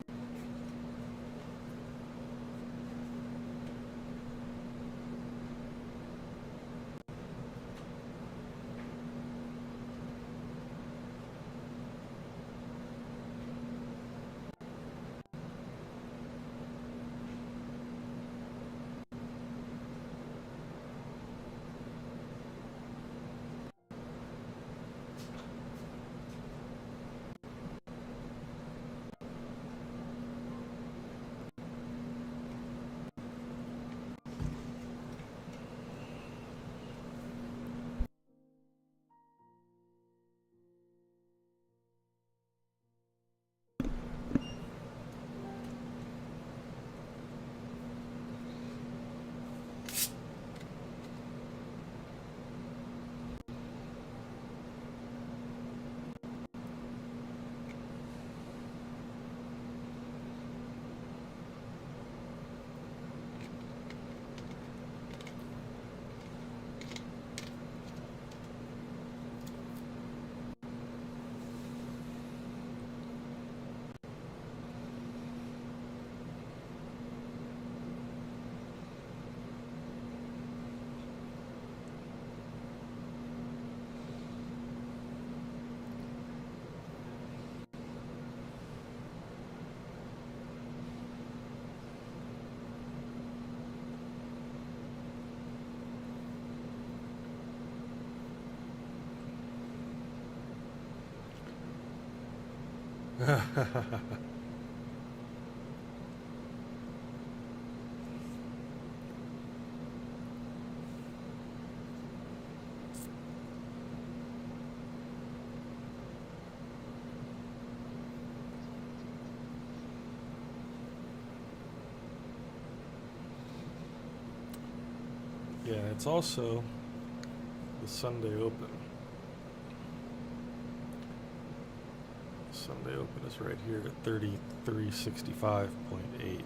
Yeah, it's also the Sunday Open. Sunday Open is right here at 3365.8.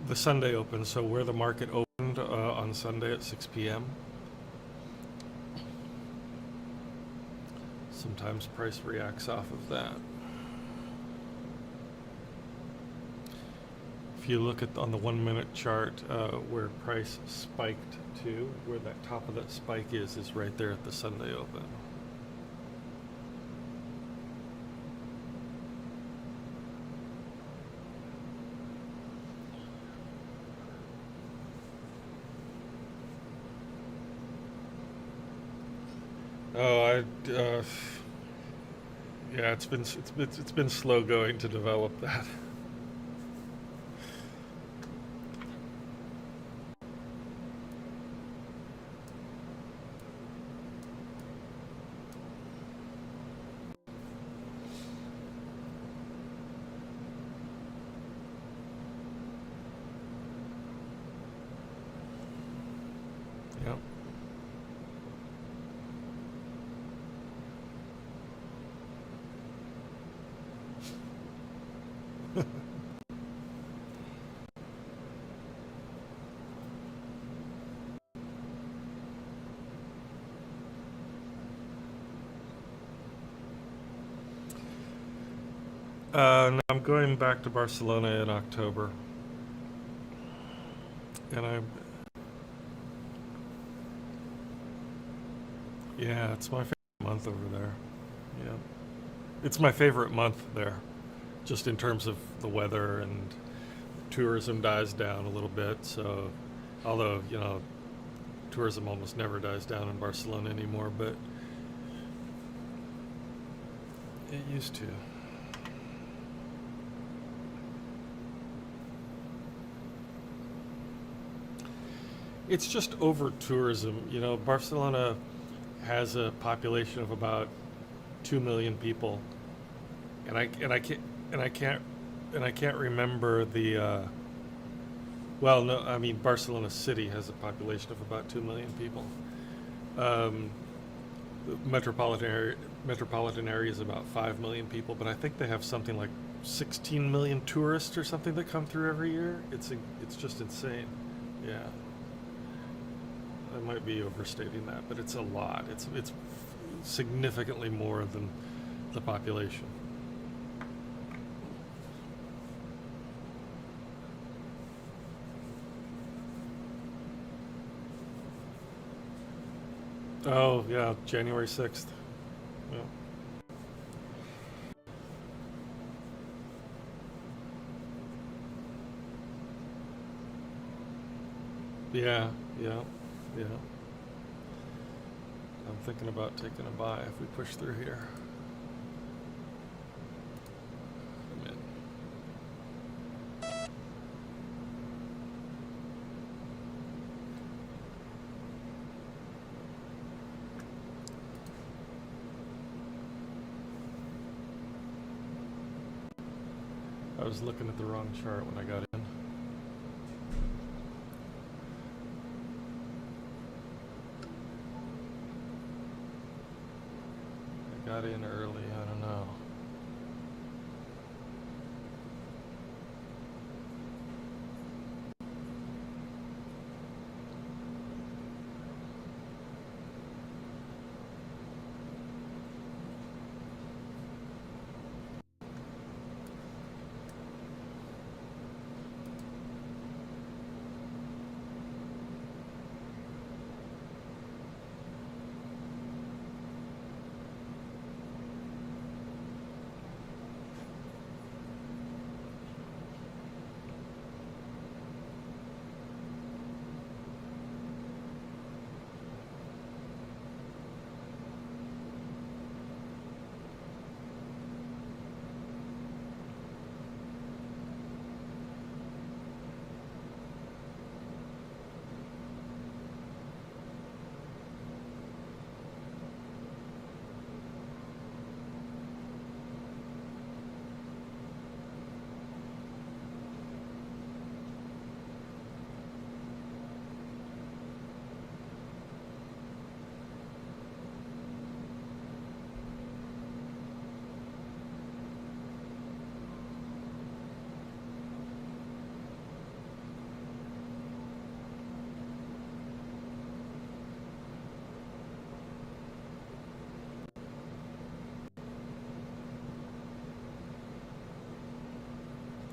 The Sunday Open, so where the market opened on Sunday at 6 p.m. Sometimes price reacts off of that. If you look at on the 1 minute chart where price spiked to, where that top of that spike is right there at the Sunday Open. Yeah, it's been slow going to develop that. Yep. No, I'm going back to Barcelona in October, and yeah, it's my favorite month over there. Yeah, it's my favorite month there, just in terms of the weather, and tourism dies down a little bit. So, although tourism almost never dies down in Barcelona anymore, but it used to. It's just over tourism. Barcelona has a population of about 2 million people, and I can't remember the. Well, no, I mean Barcelona City has a population of about 2 million people. Um, the metropolitan area is about 5 million people, but I think they have something like 16 million tourists or something that come through every year. It's just insane. Yeah, I might be overstating that, but it's a lot. It's significantly more than the population. Oh yeah, January 6th. Yeah, yeah, yeah, yeah. I'm thinking about taking a buy if we push through here. I'm in. I was looking at the wrong chart when I got in. I got in early. I don't know.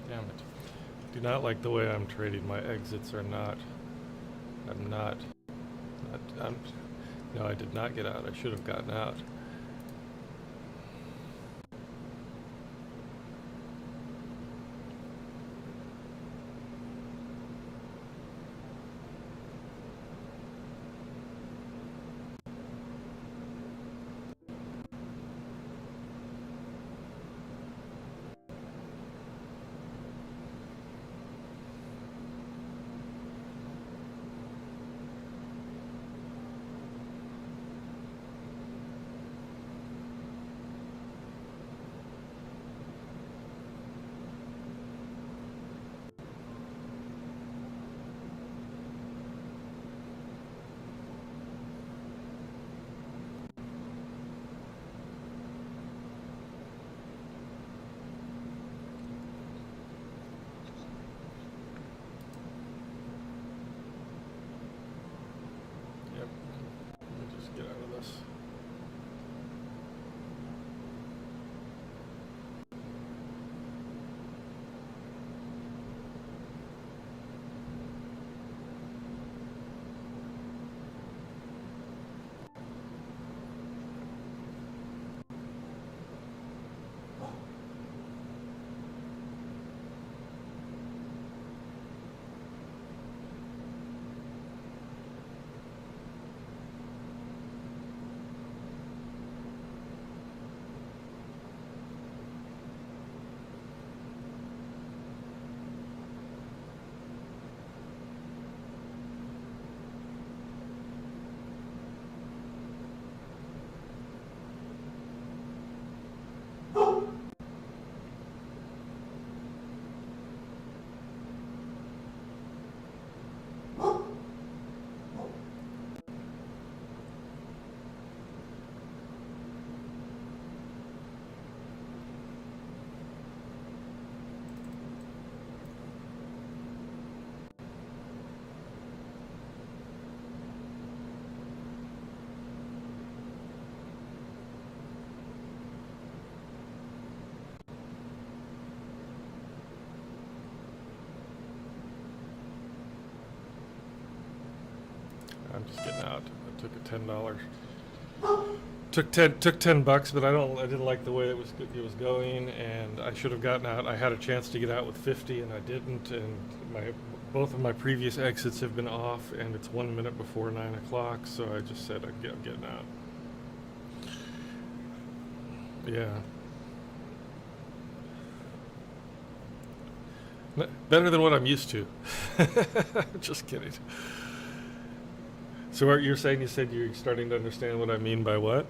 Damn it. Do not like the way I'm trading. My exits are not. I'm not. I'm. No, I did not get out. I should have gotten out. took a $10. Took 10 bucks, but I didn't like the way it was going, and I should have gotten out. I had a chance to get out with 50, and I didn't. And both of my previous exits have been off, and it's 1 minute before 9 o'clock. So I just said I'm getting out. Yeah. Better than what I'm used to. Just kidding. So what you're saying, you said you're starting to understand what I mean by what?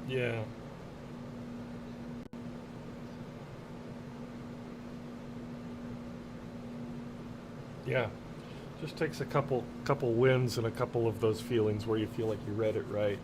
Yeah. Yeah. Just takes a couple wins and a couple of those feelings where you feel like you read it right.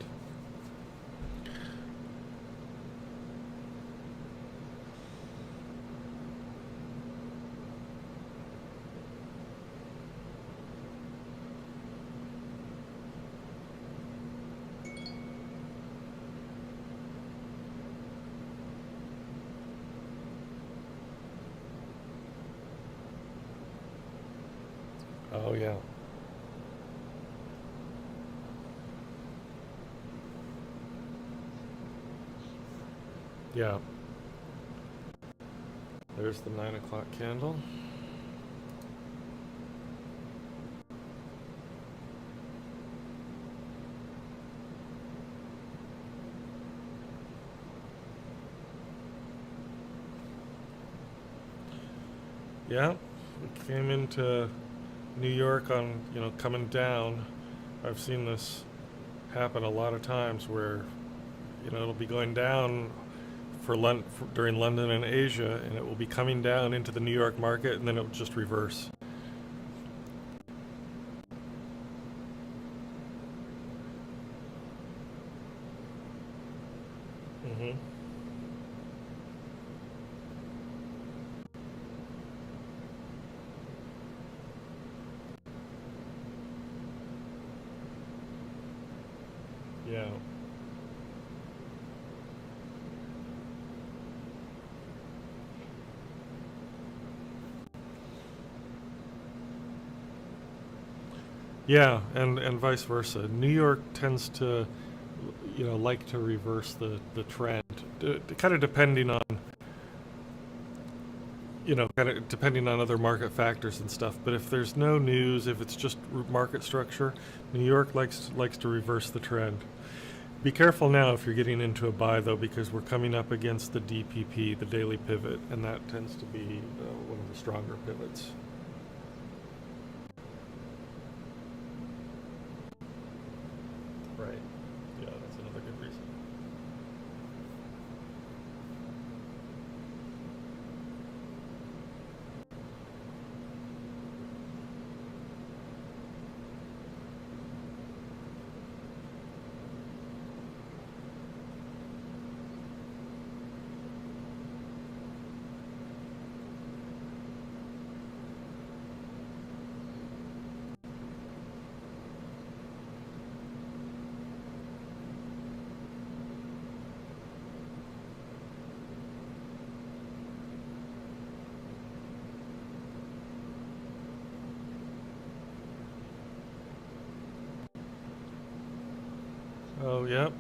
Oh yeah. Yeah. There's the 9 o'clock candle. Yeah. We came into New York on, coming down. I've seen this happen a lot of times where, it'll be going down during London and Asia, and it will be coming down into the New York market, and then it will just reverse. Mm-hmm. Yeah. Yeah, and vice versa. New York tends to, like to reverse the trend, kind of depending on, kind of depending on other market factors and stuff. But if there's no news, if it's just market structure, New York likes to reverse the trend. Be careful now if you're getting into a buy though, because we're coming up against the DPP, the daily pivot, and that tends to be one of the stronger pivots. Right. Yeah, that's another good reason. Oh, yep.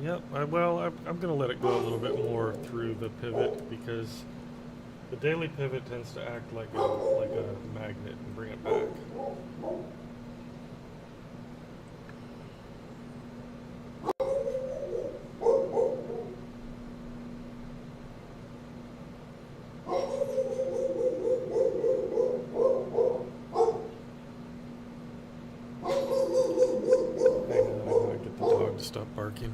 Yep. I'm going to let it go a little bit more through the pivot because the daily pivot tends to act like a magnet and bring it back. Hang on, I'm going to get the dog to stop barking.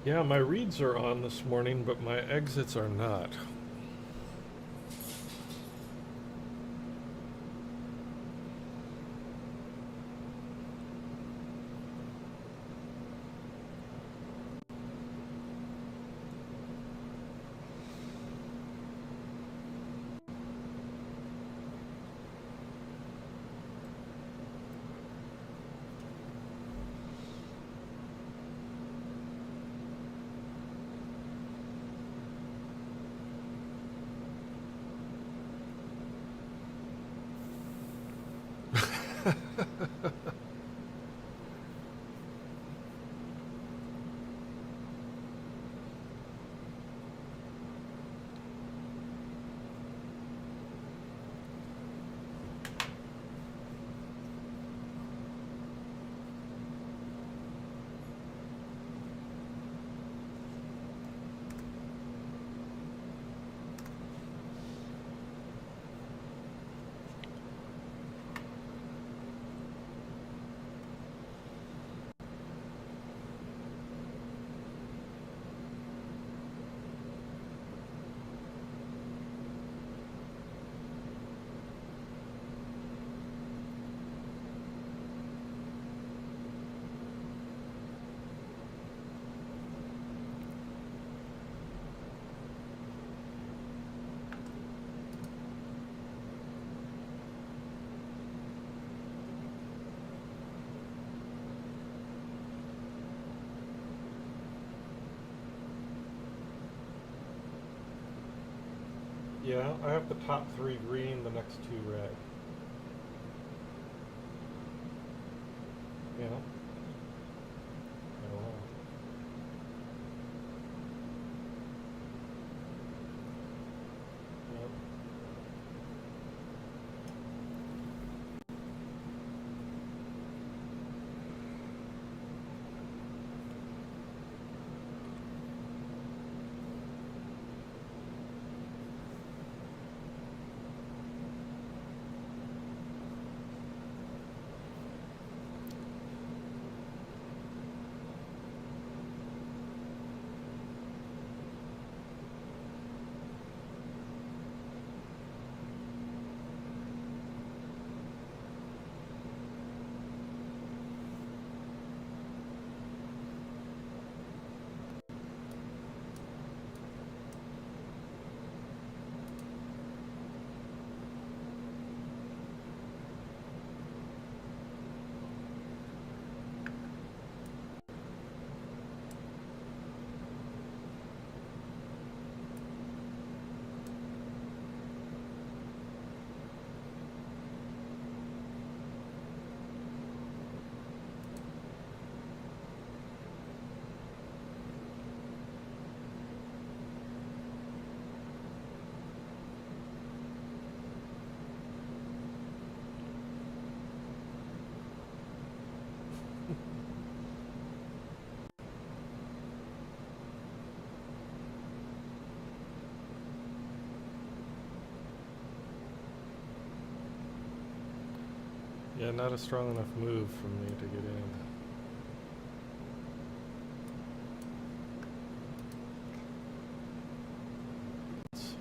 Yeah, my reads are on this morning, but my exits are not. Yeah, I have the top 3 green, the next 2 red. Yeah. Oh. Yep. Yeah, not a strong enough move for me to get in. Let's see.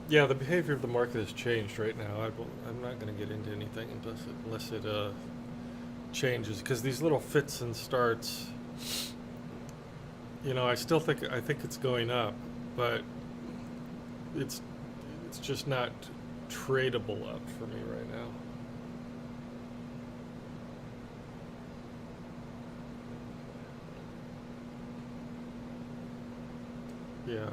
Yeah, the behavior of the market has changed right now. I'm not going to get into anything unless it changes, because these little fits and starts, I think it's going up, but it's it's just not tradable up for me right now. Yeah.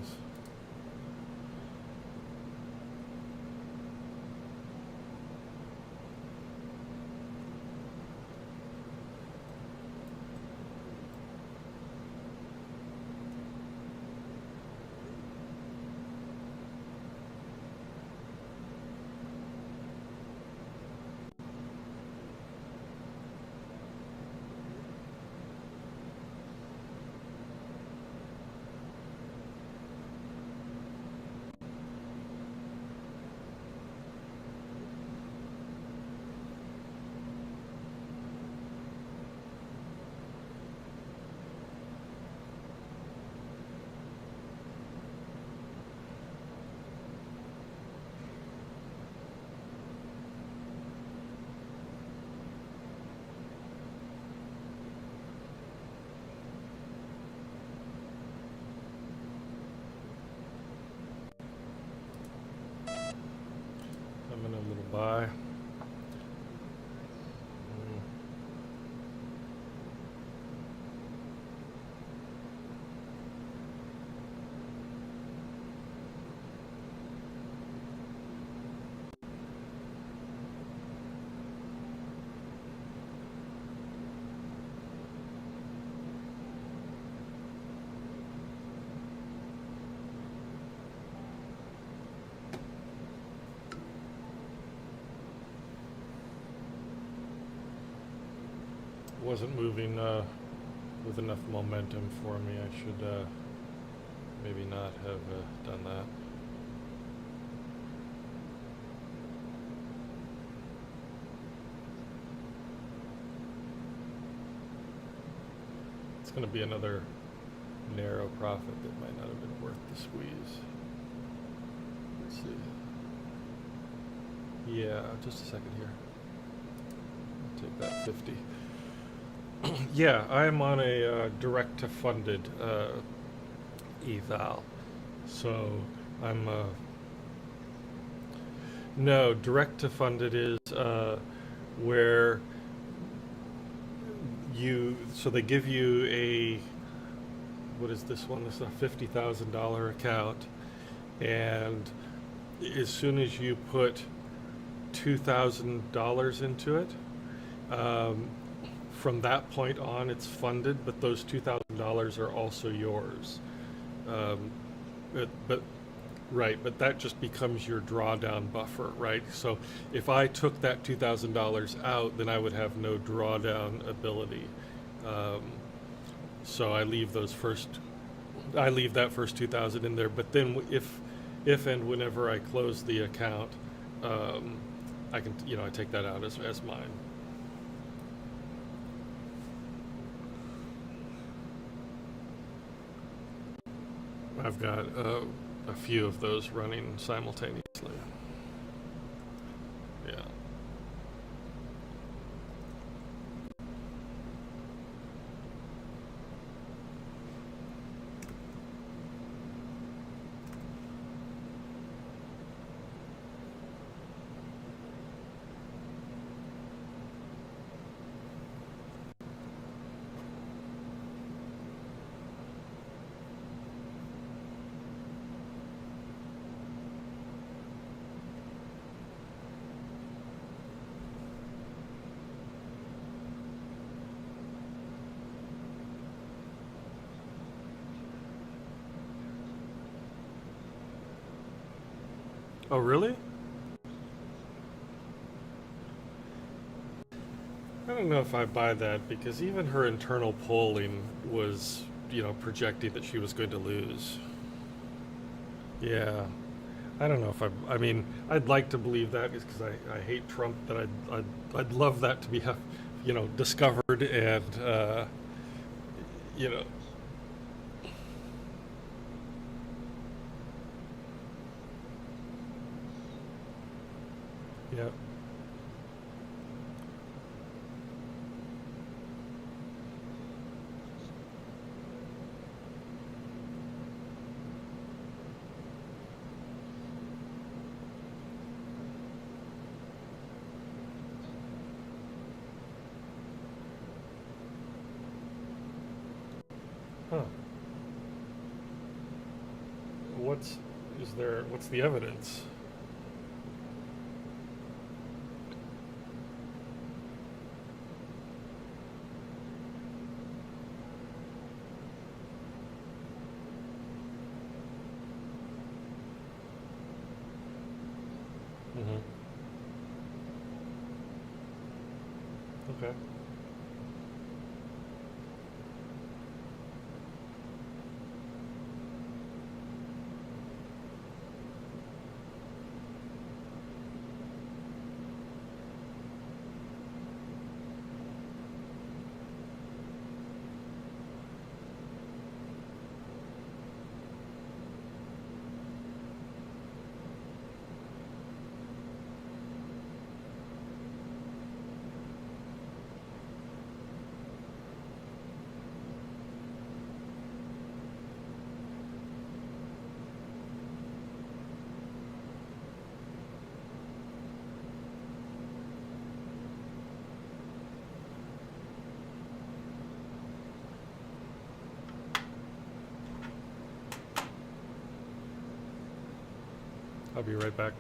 is. I'm in a little buy. Wasn't moving with enough momentum for me. I should maybe not have done that. It's going to be another narrow profit that might not have been worth the squeeze. Let's see. Yeah, just a second here. I'll take that 50. Yeah, I'm on a direct-to-funded eval. So I'm... no, direct-to-funded is where you... So they give you a... What is this one? This is a $50,000 account. And as soon as you put $2,000 into it, from that point on, it's funded, but those $2,000 are also yours. But that just becomes your drawdown buffer, right? So if I took that $2,000 out, then I would have no drawdown ability. So I leave that first 2,000 in there. But then if and whenever I close the account, I can, I take that out as mine. I've got a few of those running simultaneously. Yeah. Oh, really? I don't know if I buy that, because even her internal polling was, projecting that she was going to lose. Yeah. I don't know if I mean, I'd like to believe that because I hate Trump, but I'd love that to be, discovered and, yeah. Huh. what's the evidence? Mm-hmm. Okay. I'll be right back.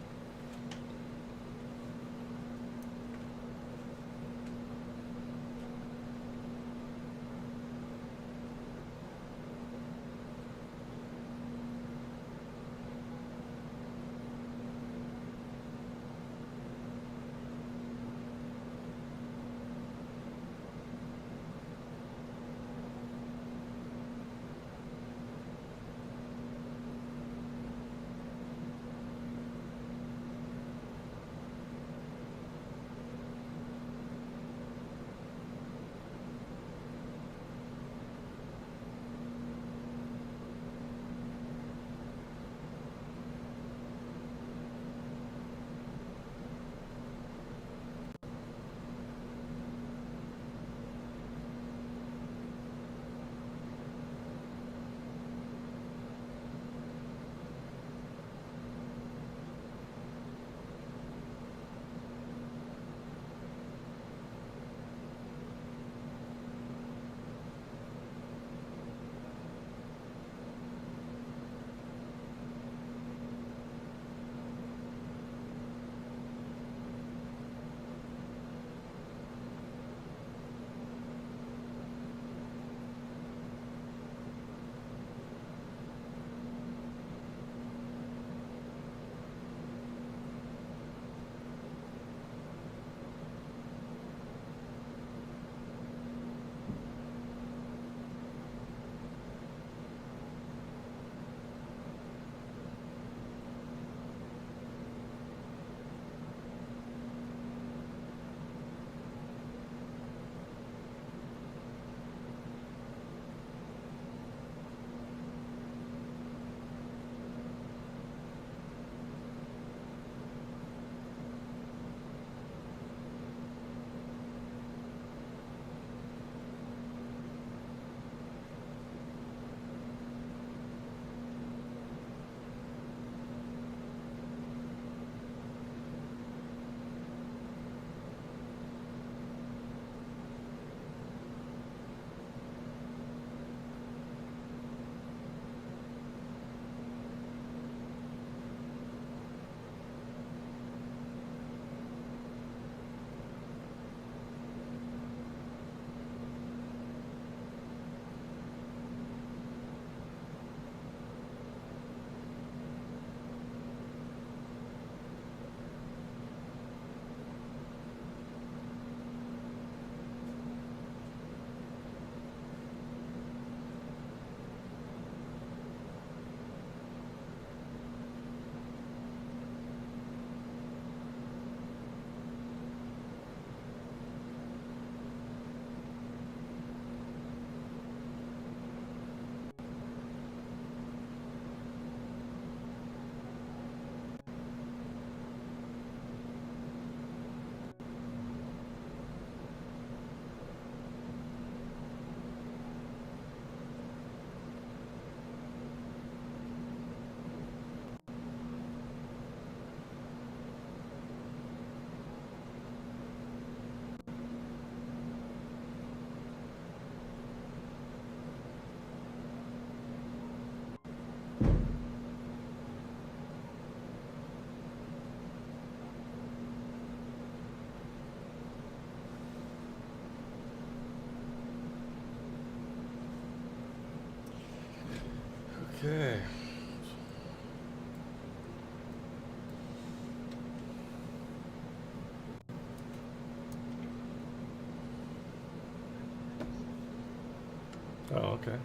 Oh, okay.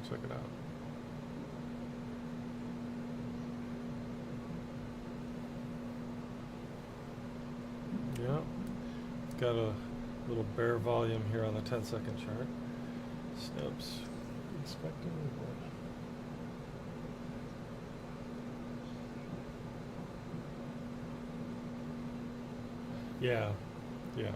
Check it out. Yeah. It's got a little bear volume here on the 10-second chart. Snubs. Inspecting. Yeah. Yeah.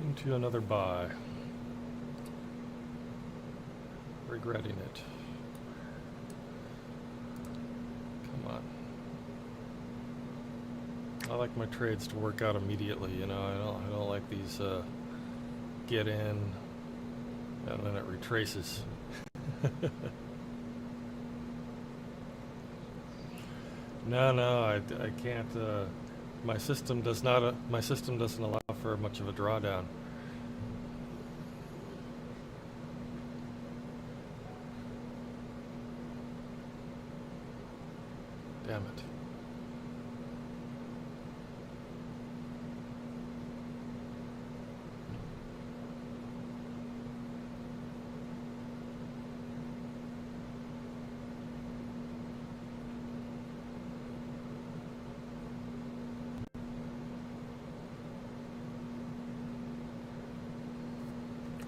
Into another buy. Regretting it. Come on. I like my trades to work out immediately, you know. I don't like these get in and then it retraces. No, I can't. My system does not. My system doesn't allow for much of a drawdown. Damn it.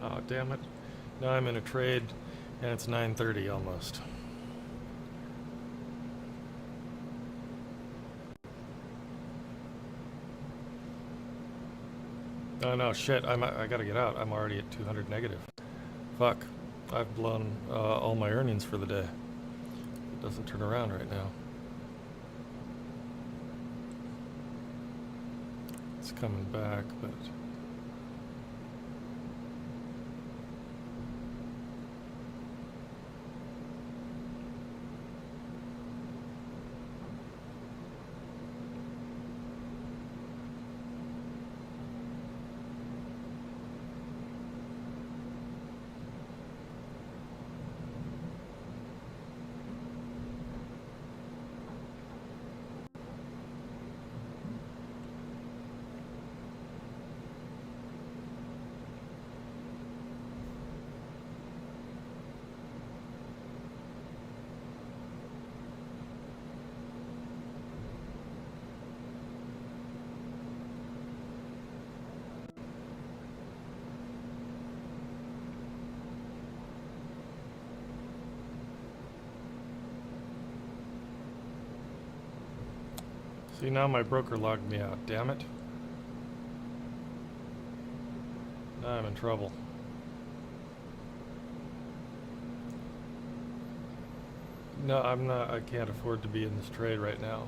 Oh, damn it. Now I'm in a trade and it's 9:30 almost. Oh no, shit, I gotta get out. I'm already at 200 negative. Fuck. I've blown all my earnings for the day. It doesn't turn around right now. It's coming back, but See, now my broker logged me out. Damn it. Now I'm in trouble. No, I'm not. I can't afford to be in this trade right now.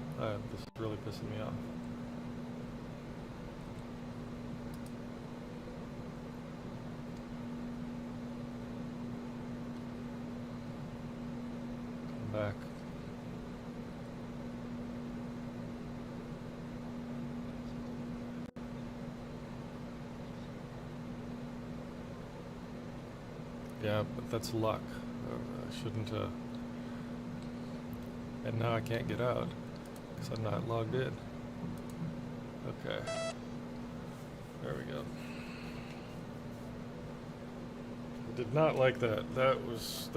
This is really pissing me off. Come back. Yeah, but that's luck. I shouldn't. And now I can't get out because I'm not logged in. Okay. There we go. I did not like that. That was.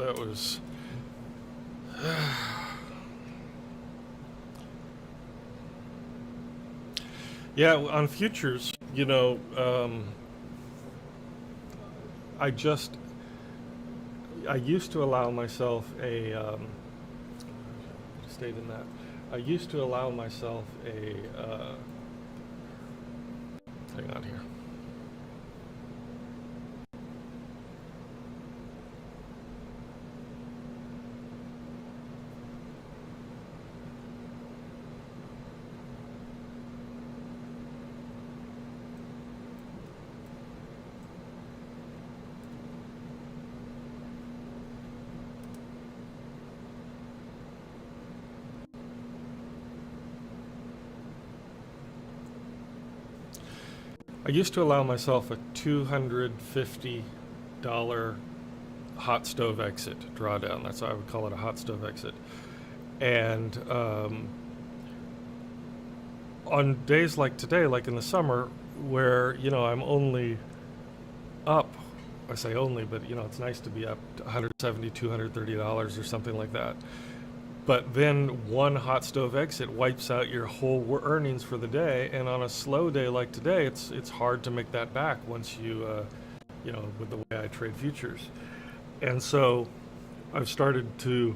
Yeah, on futures, you know, I used to allow myself a. Stayed in that. I used to allow myself a. Hang on here. I used to allow myself a $250 hot stove exit drawdown. That's why I would call it a hot stove exit. And on days like today, like in the summer, where, you know, I'm only up, I say only, but, you know, it's nice to be up to $170, $230 or something like that. But then one hot stove exit wipes out your whole earnings for the day, and on a slow day like today, it's hard to make that back once you, you know, with the way I trade futures. And so I've started to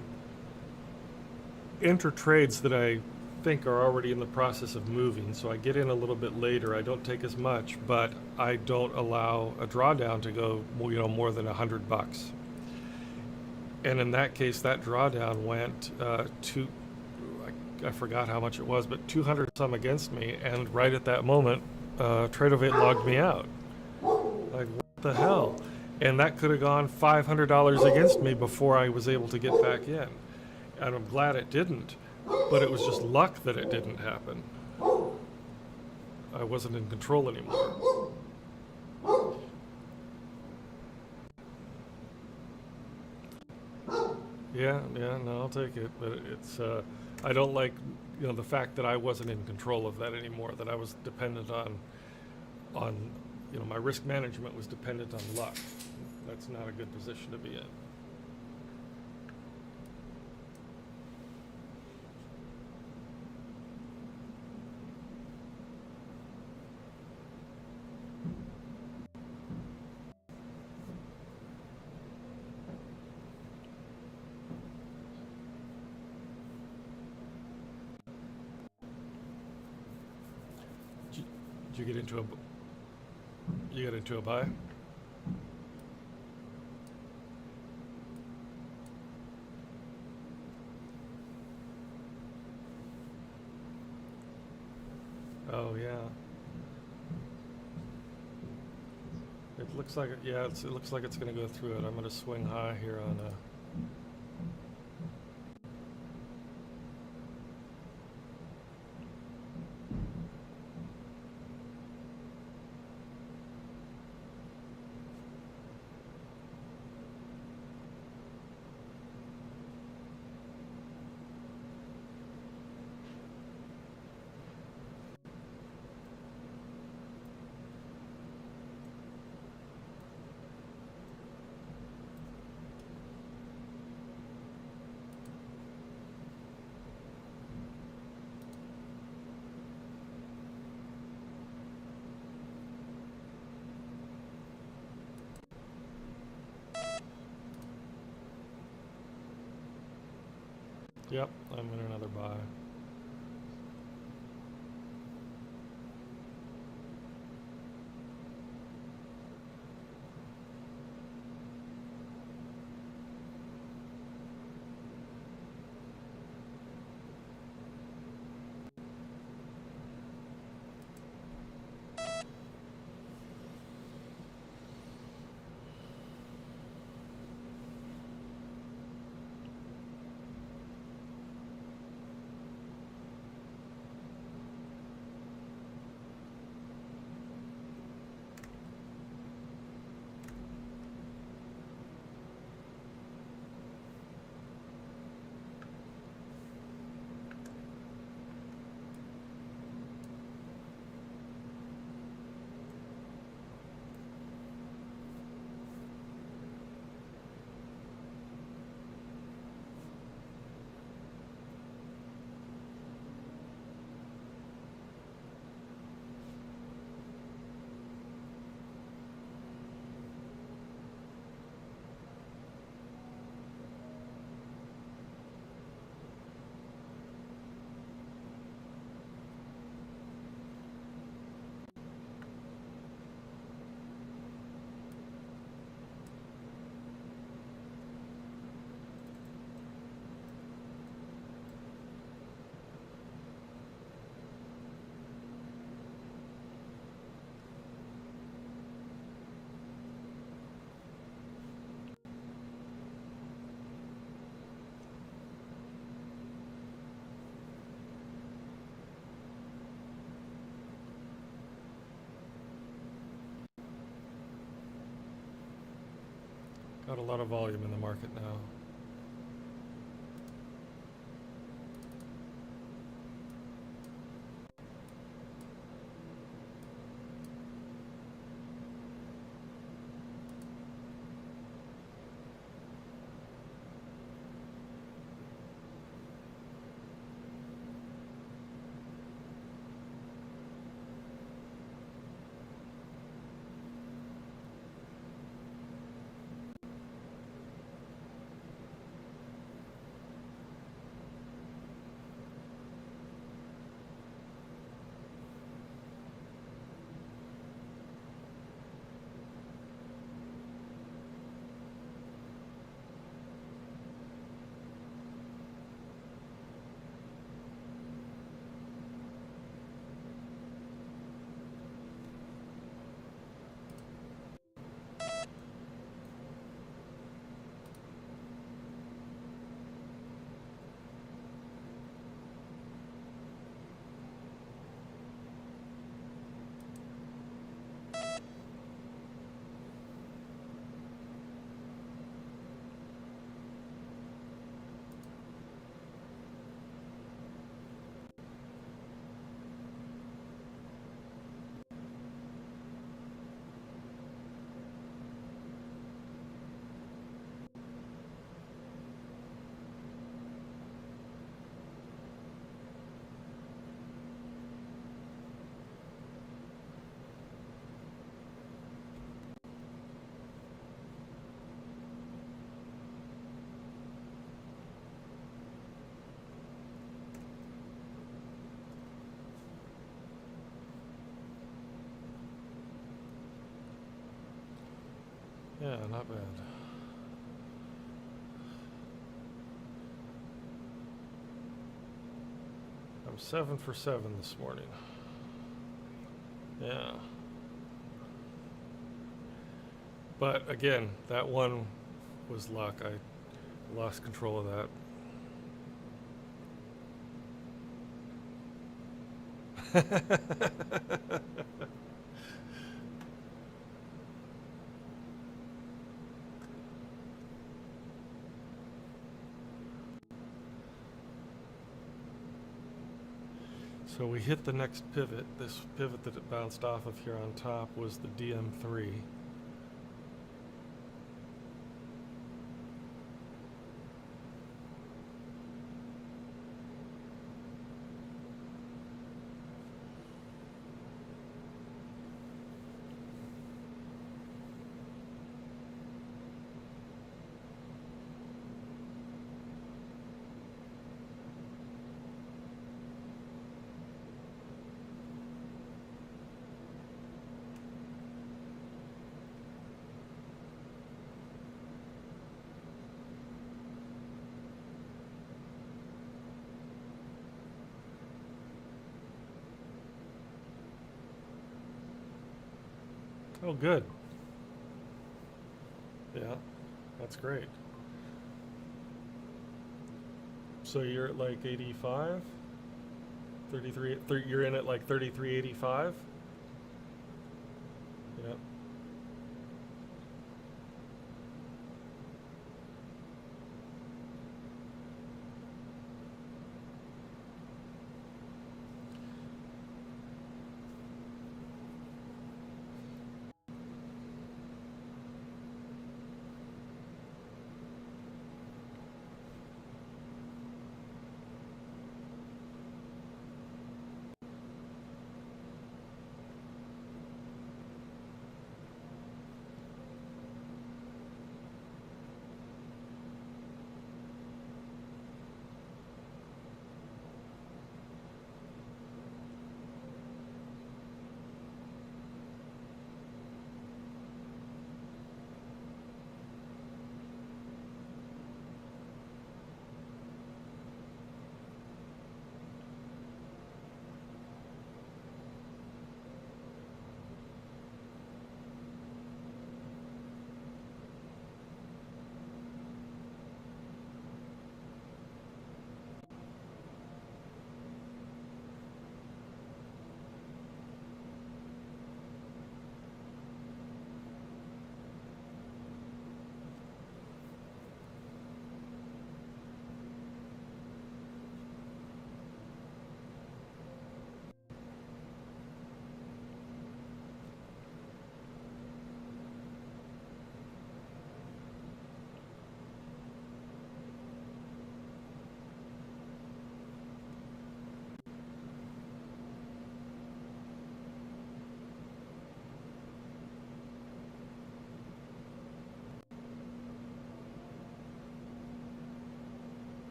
enter trades that I think are already in the process of moving. So I get in a little bit later. I don't take as much, but I don't allow a drawdown to go, you know, more than $100. And in that case, that drawdown went to, I forgot how much it was, but 200 some against me. And right at that moment, Tradovate logged me out. Like, what the hell? And that could have gone $500 against me before I was able to get back in. And I'm glad it didn't, but it was just luck that it didn't happen. I wasn't in control anymore. Yeah, no, I'll take it. But it's, I don't like, you know, the fact that I wasn't in control of that anymore, that I was dependent on, you know, my risk management was dependent on luck. That's not a good position to be in. Did you get into a buy? Oh yeah. It looks like it looks like it's going to go through it. I'm going to swing high here on a. Yep, I'm in another buy. Not a lot of volume in the market now. Yeah, not bad. I'm 7 for 7 this morning. Yeah. But again, that one was luck. I lost control of that. So we hit the next pivot. This pivot that it bounced off of here on top was the DM3. Oh, good. Yeah, that's great. So you're at like 85? 33, you're in at like 33.85? Yeah.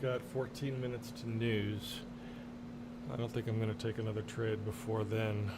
got 14 minutes to news. I don't think I'm going to take another trade before then.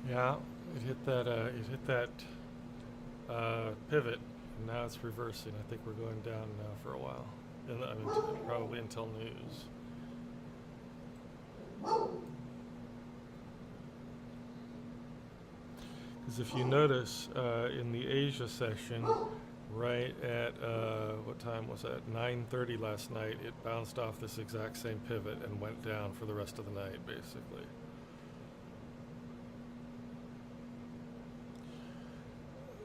Yeah, it hit that pivot, and now it's reversing. I think we're going down now for a while, and I mean probably until news. Because if you notice in the Asia session, right at what time was that? 9:30 last night. It bounced off this exact same pivot and went down for the rest of the night, basically.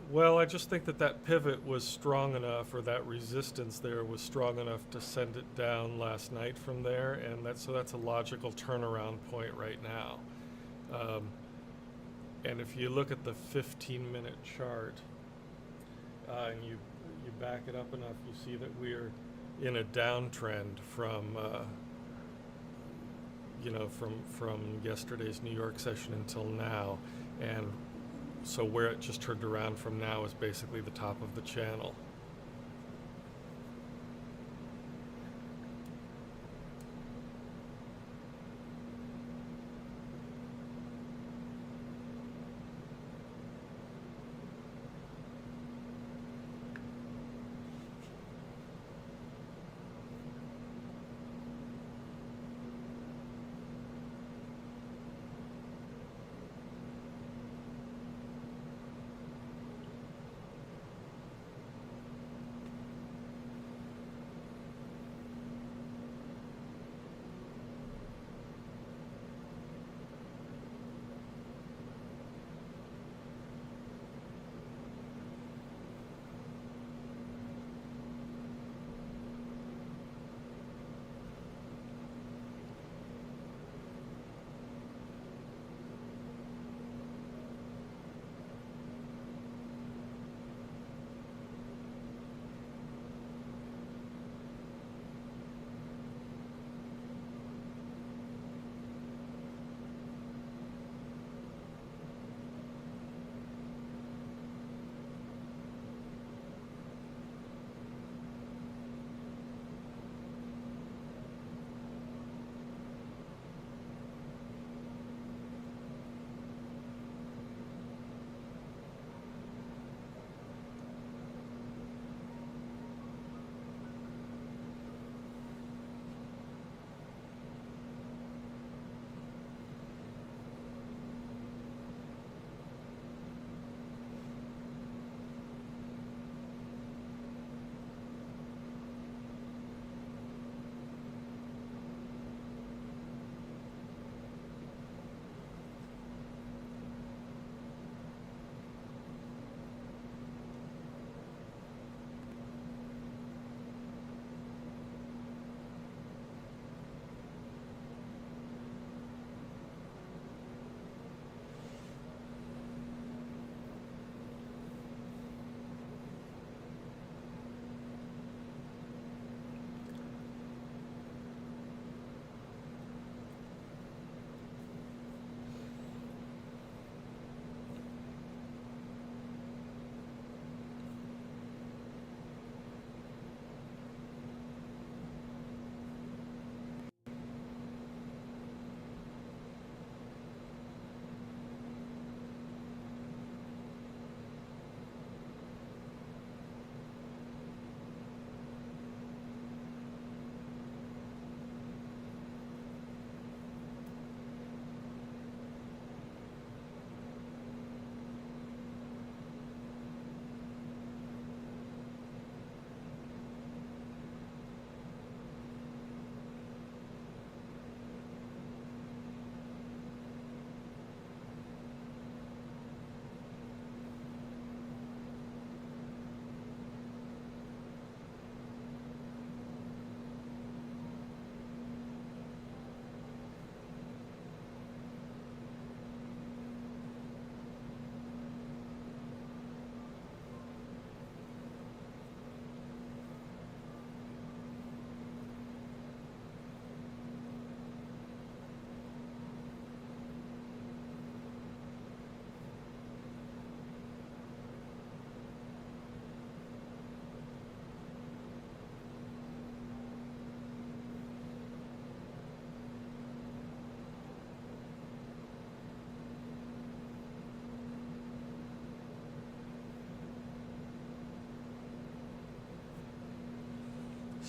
Well, I just think that that pivot was strong enough, or that resistance there was strong enough to send it down last night from there, and that's a logical turnaround point right now. And if you look at the 15-minute chart, and you back it up enough, you see that we're in a downtrend from from yesterday's New York session until now, and so where it just turned around from now is basically the top of the channel.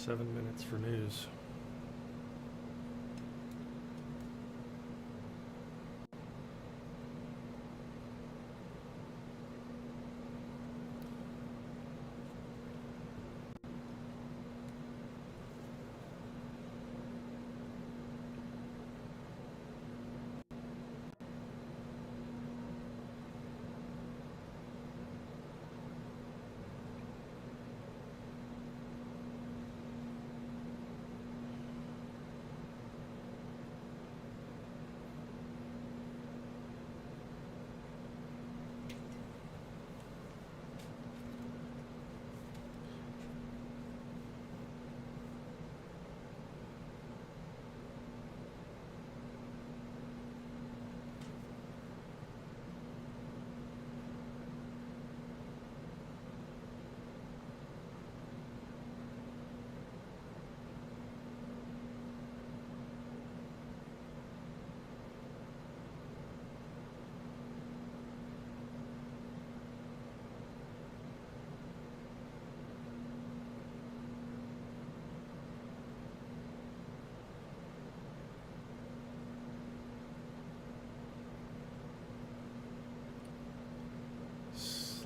7 minutes for news.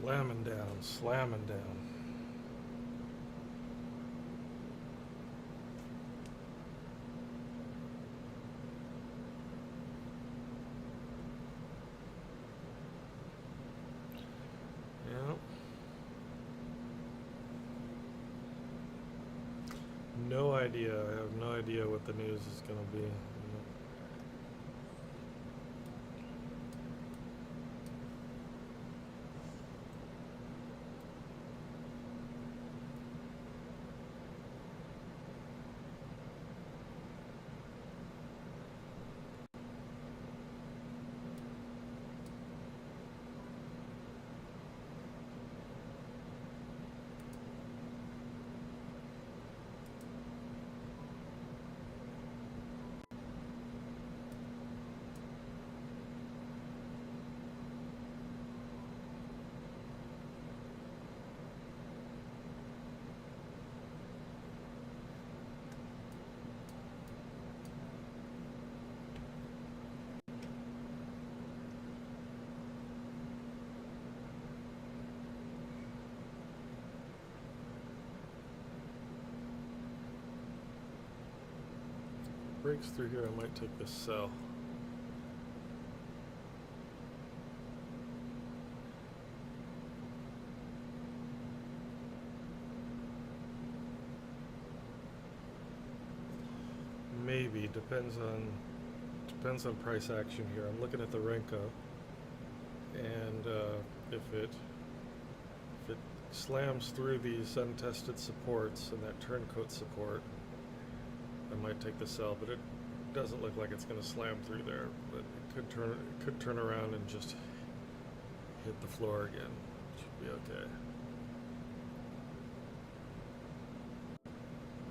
Slamming down, slamming down. Yeah. No idea. I have no idea what the news is going to be. Breaks through here, I might take this sell. Maybe, depends on price action here. I'm looking at the Renko, and if it slams through these untested supports and that turncoat support, I might take the sell, but it doesn't look like it's going to slam through there. But it could turn around and just hit the floor again. Should be okay.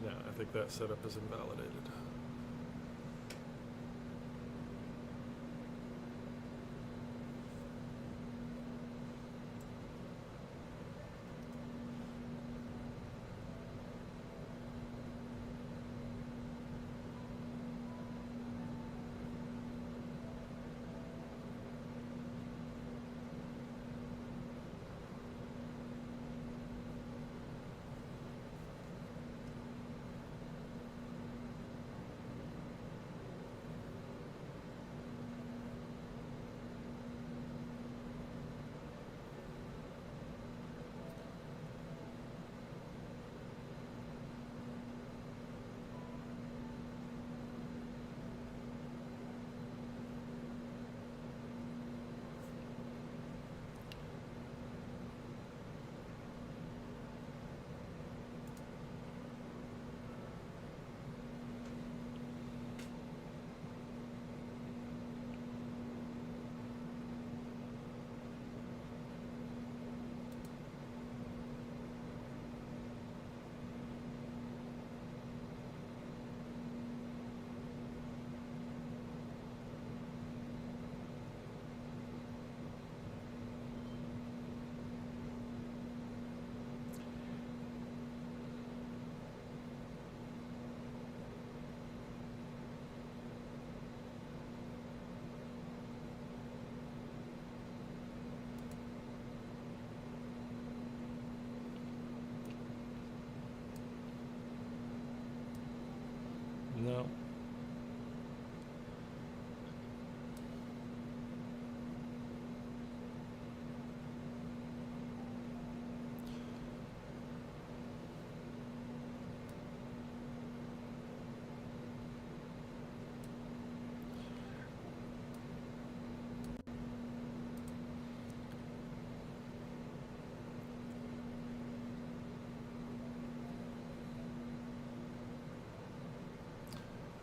Yeah, I think that setup is invalidated.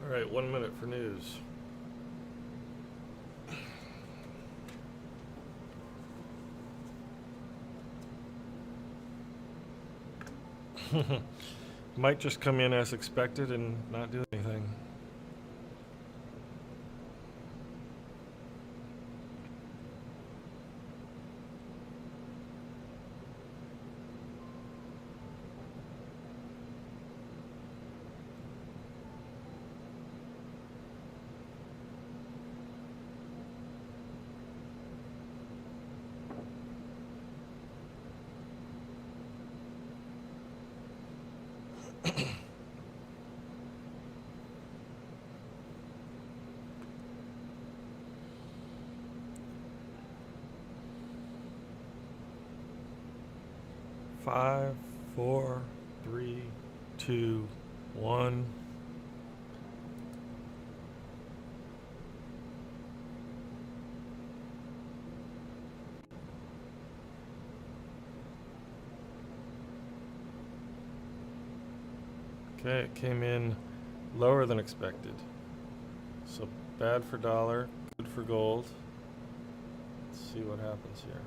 All right, 1 minute for news. Might just come in as expected and not do anything. Five, 4, 3, 2, 1. Okay, it came in lower than expected. So bad for dollar, good for gold. Let's see what happens here.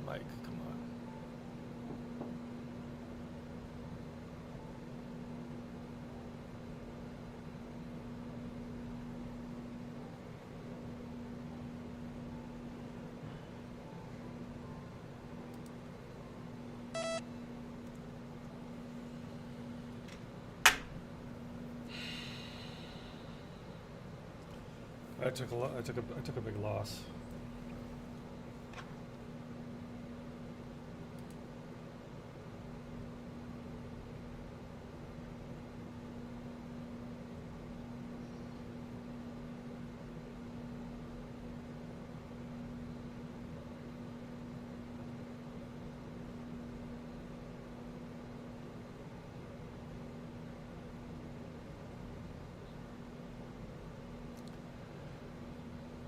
Mike, come on. I took a big loss.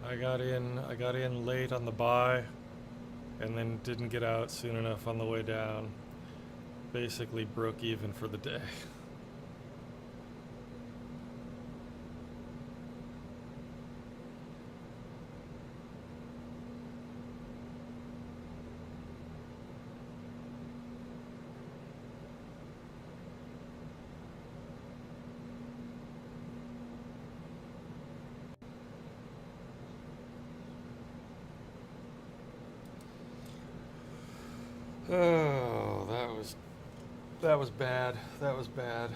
I got in late on the buy and then didn't get out soon enough on the way down. Basically broke even for the day. Oh, that was bad. That was bad.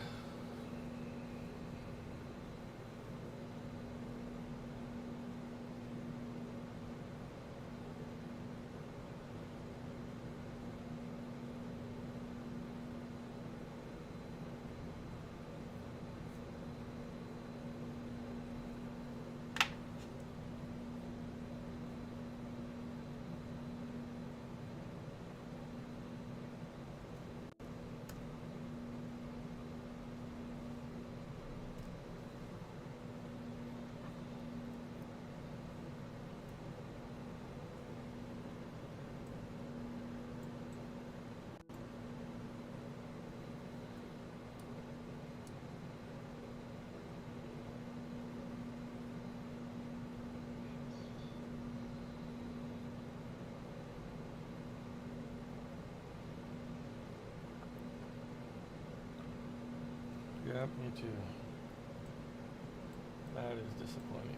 Yep, me too. That is disappointing.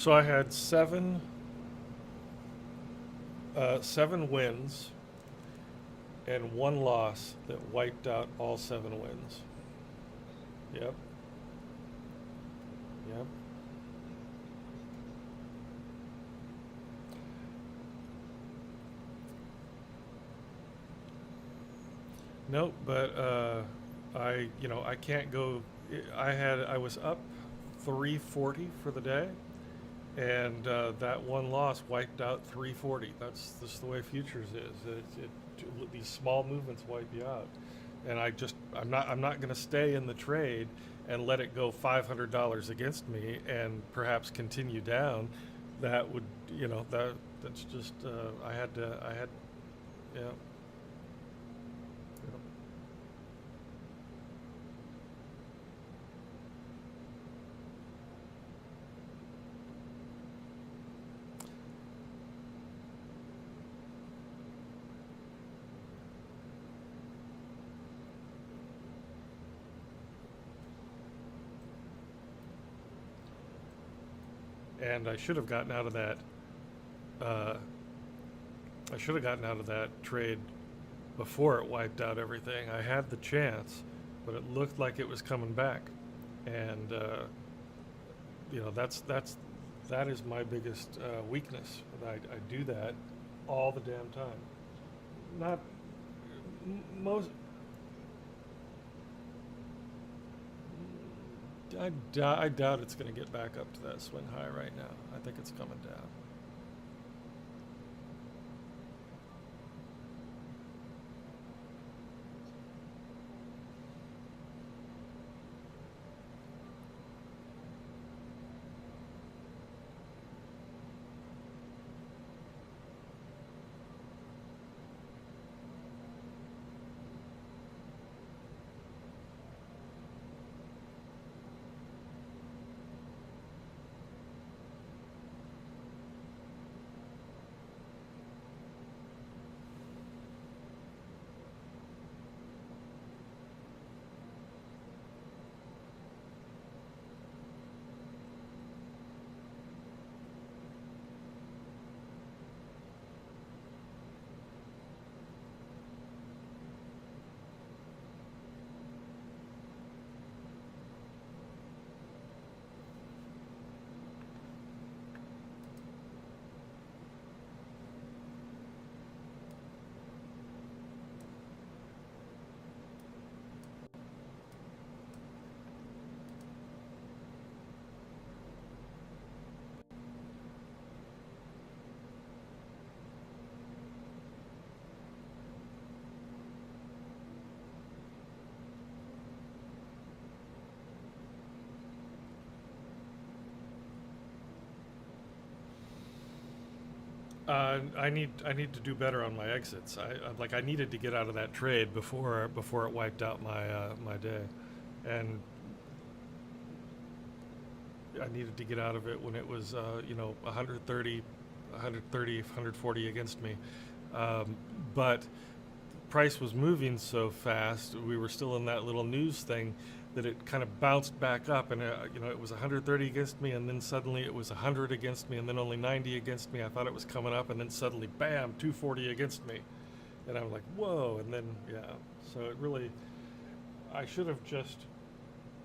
So I had seven wins and one loss that wiped out all 7 wins. Yep. Yep. Nope, but I can't go. I was up 340 for the day, and that one loss wiped out 340. That's just the way futures is. These small movements wipe you out, and I'm not going to stay in the trade and let it go $500 against me and perhaps continue down. That would that's just I had yeah. Yeah. And I should have gotten out of that. Uh, I should have gotten out of that trade before it wiped out everything. I had the chance, but it looked like it was coming back, and that is my biggest weakness. I do that all the damn time. Not most. I doubt it's going to get back up to that swing high right now. I think it's coming down. I need to do better on my exits. I needed to get out of that trade before it wiped out my day, and I needed to get out of it when it was 140 against me. But price was moving so fast, we were still in that little news thing that it kind of bounced back up, and it was 130 against me, and then suddenly it was 100 against me, and then only 90 against me. I thought it was coming up, and then suddenly, bam, 240 against me, and I'm like, whoa, and then yeah. So it really, I should have just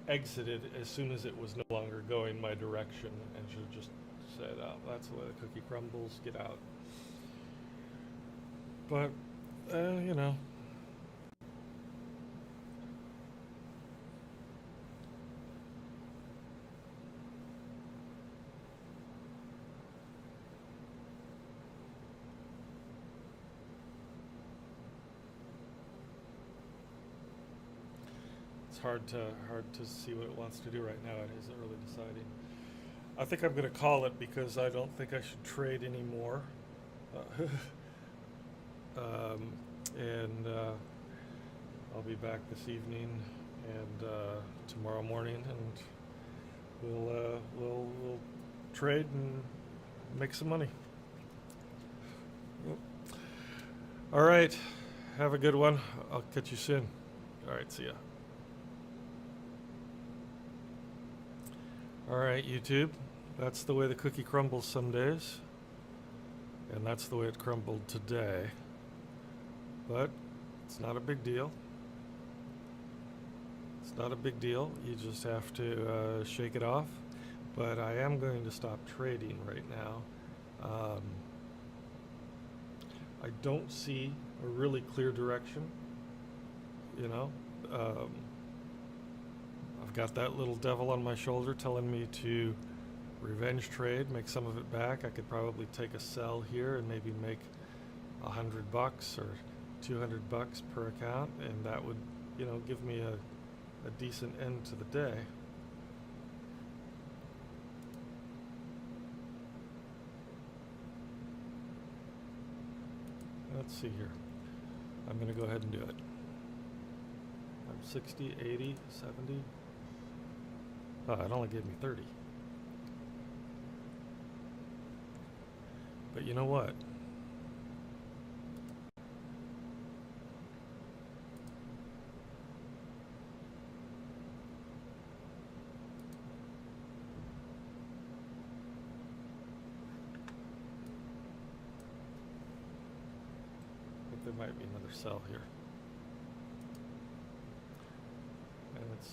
exited as soon as it was no longer going my direction, and should have just said, "Oh, that's the way the cookie crumbles. Get out." But uh, you know, it's hard to see what it wants to do right now. It isn't really deciding. I think I'm going to call it because I don't think I should trade anymore. Uh, and I'll be back this evening and tomorrow morning, and we'll trade and make some money. Yep. All right. Have a good one. I'll catch you soon. All right. See ya. All right, YouTube. That's the way the cookie crumbles some days, and that's the way it crumbled today. But it's not a big deal. It's not a big deal. You just have to shake it off. But I am going to stop trading right now. I don't see a really clear direction. You know, I've got that little devil on my shoulder telling me to revenge trade, make some of it back. I could probably take a sell here and maybe make $100 or $200 per account, and that would, you know, give me a decent end to the day. Let's see here. I'm going to go ahead and do it. I'm 60, 80, 70. Oh, it only gave me 30. But you know what? I think there might be another sell here. And it's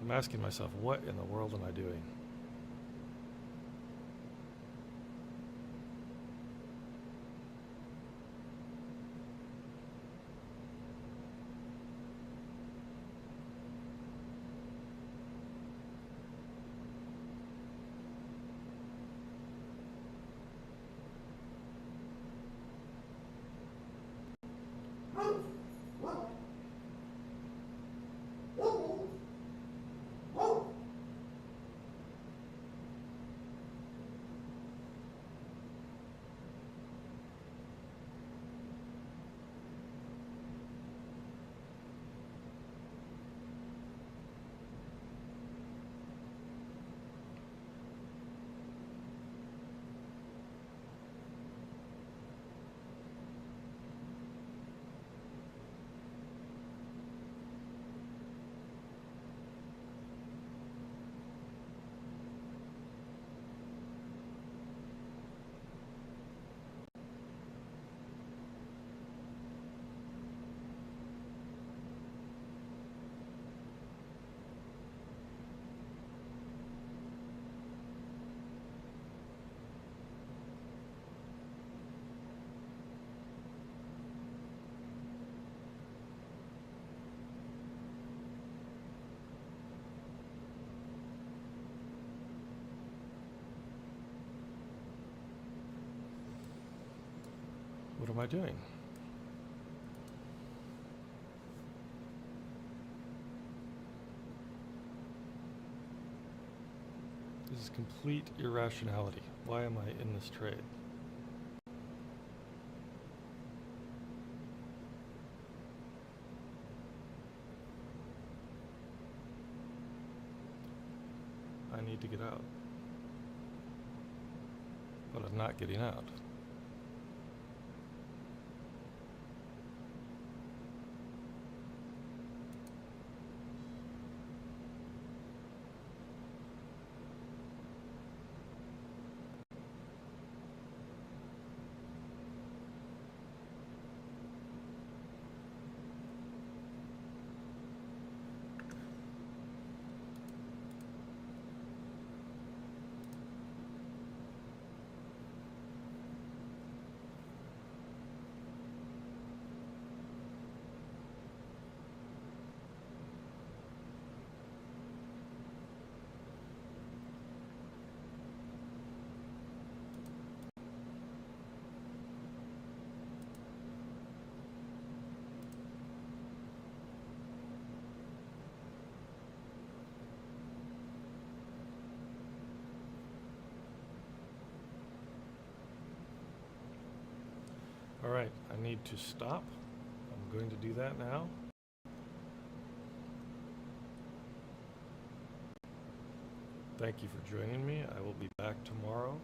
I'm asking myself, what in the world am I doing? What am I doing? This is complete irrationality. Why am I in this trade? I need to get out. But I'm not getting out. All right, I need to stop. I'm going to do that now. Thank you for joining me. I will be back tomorrow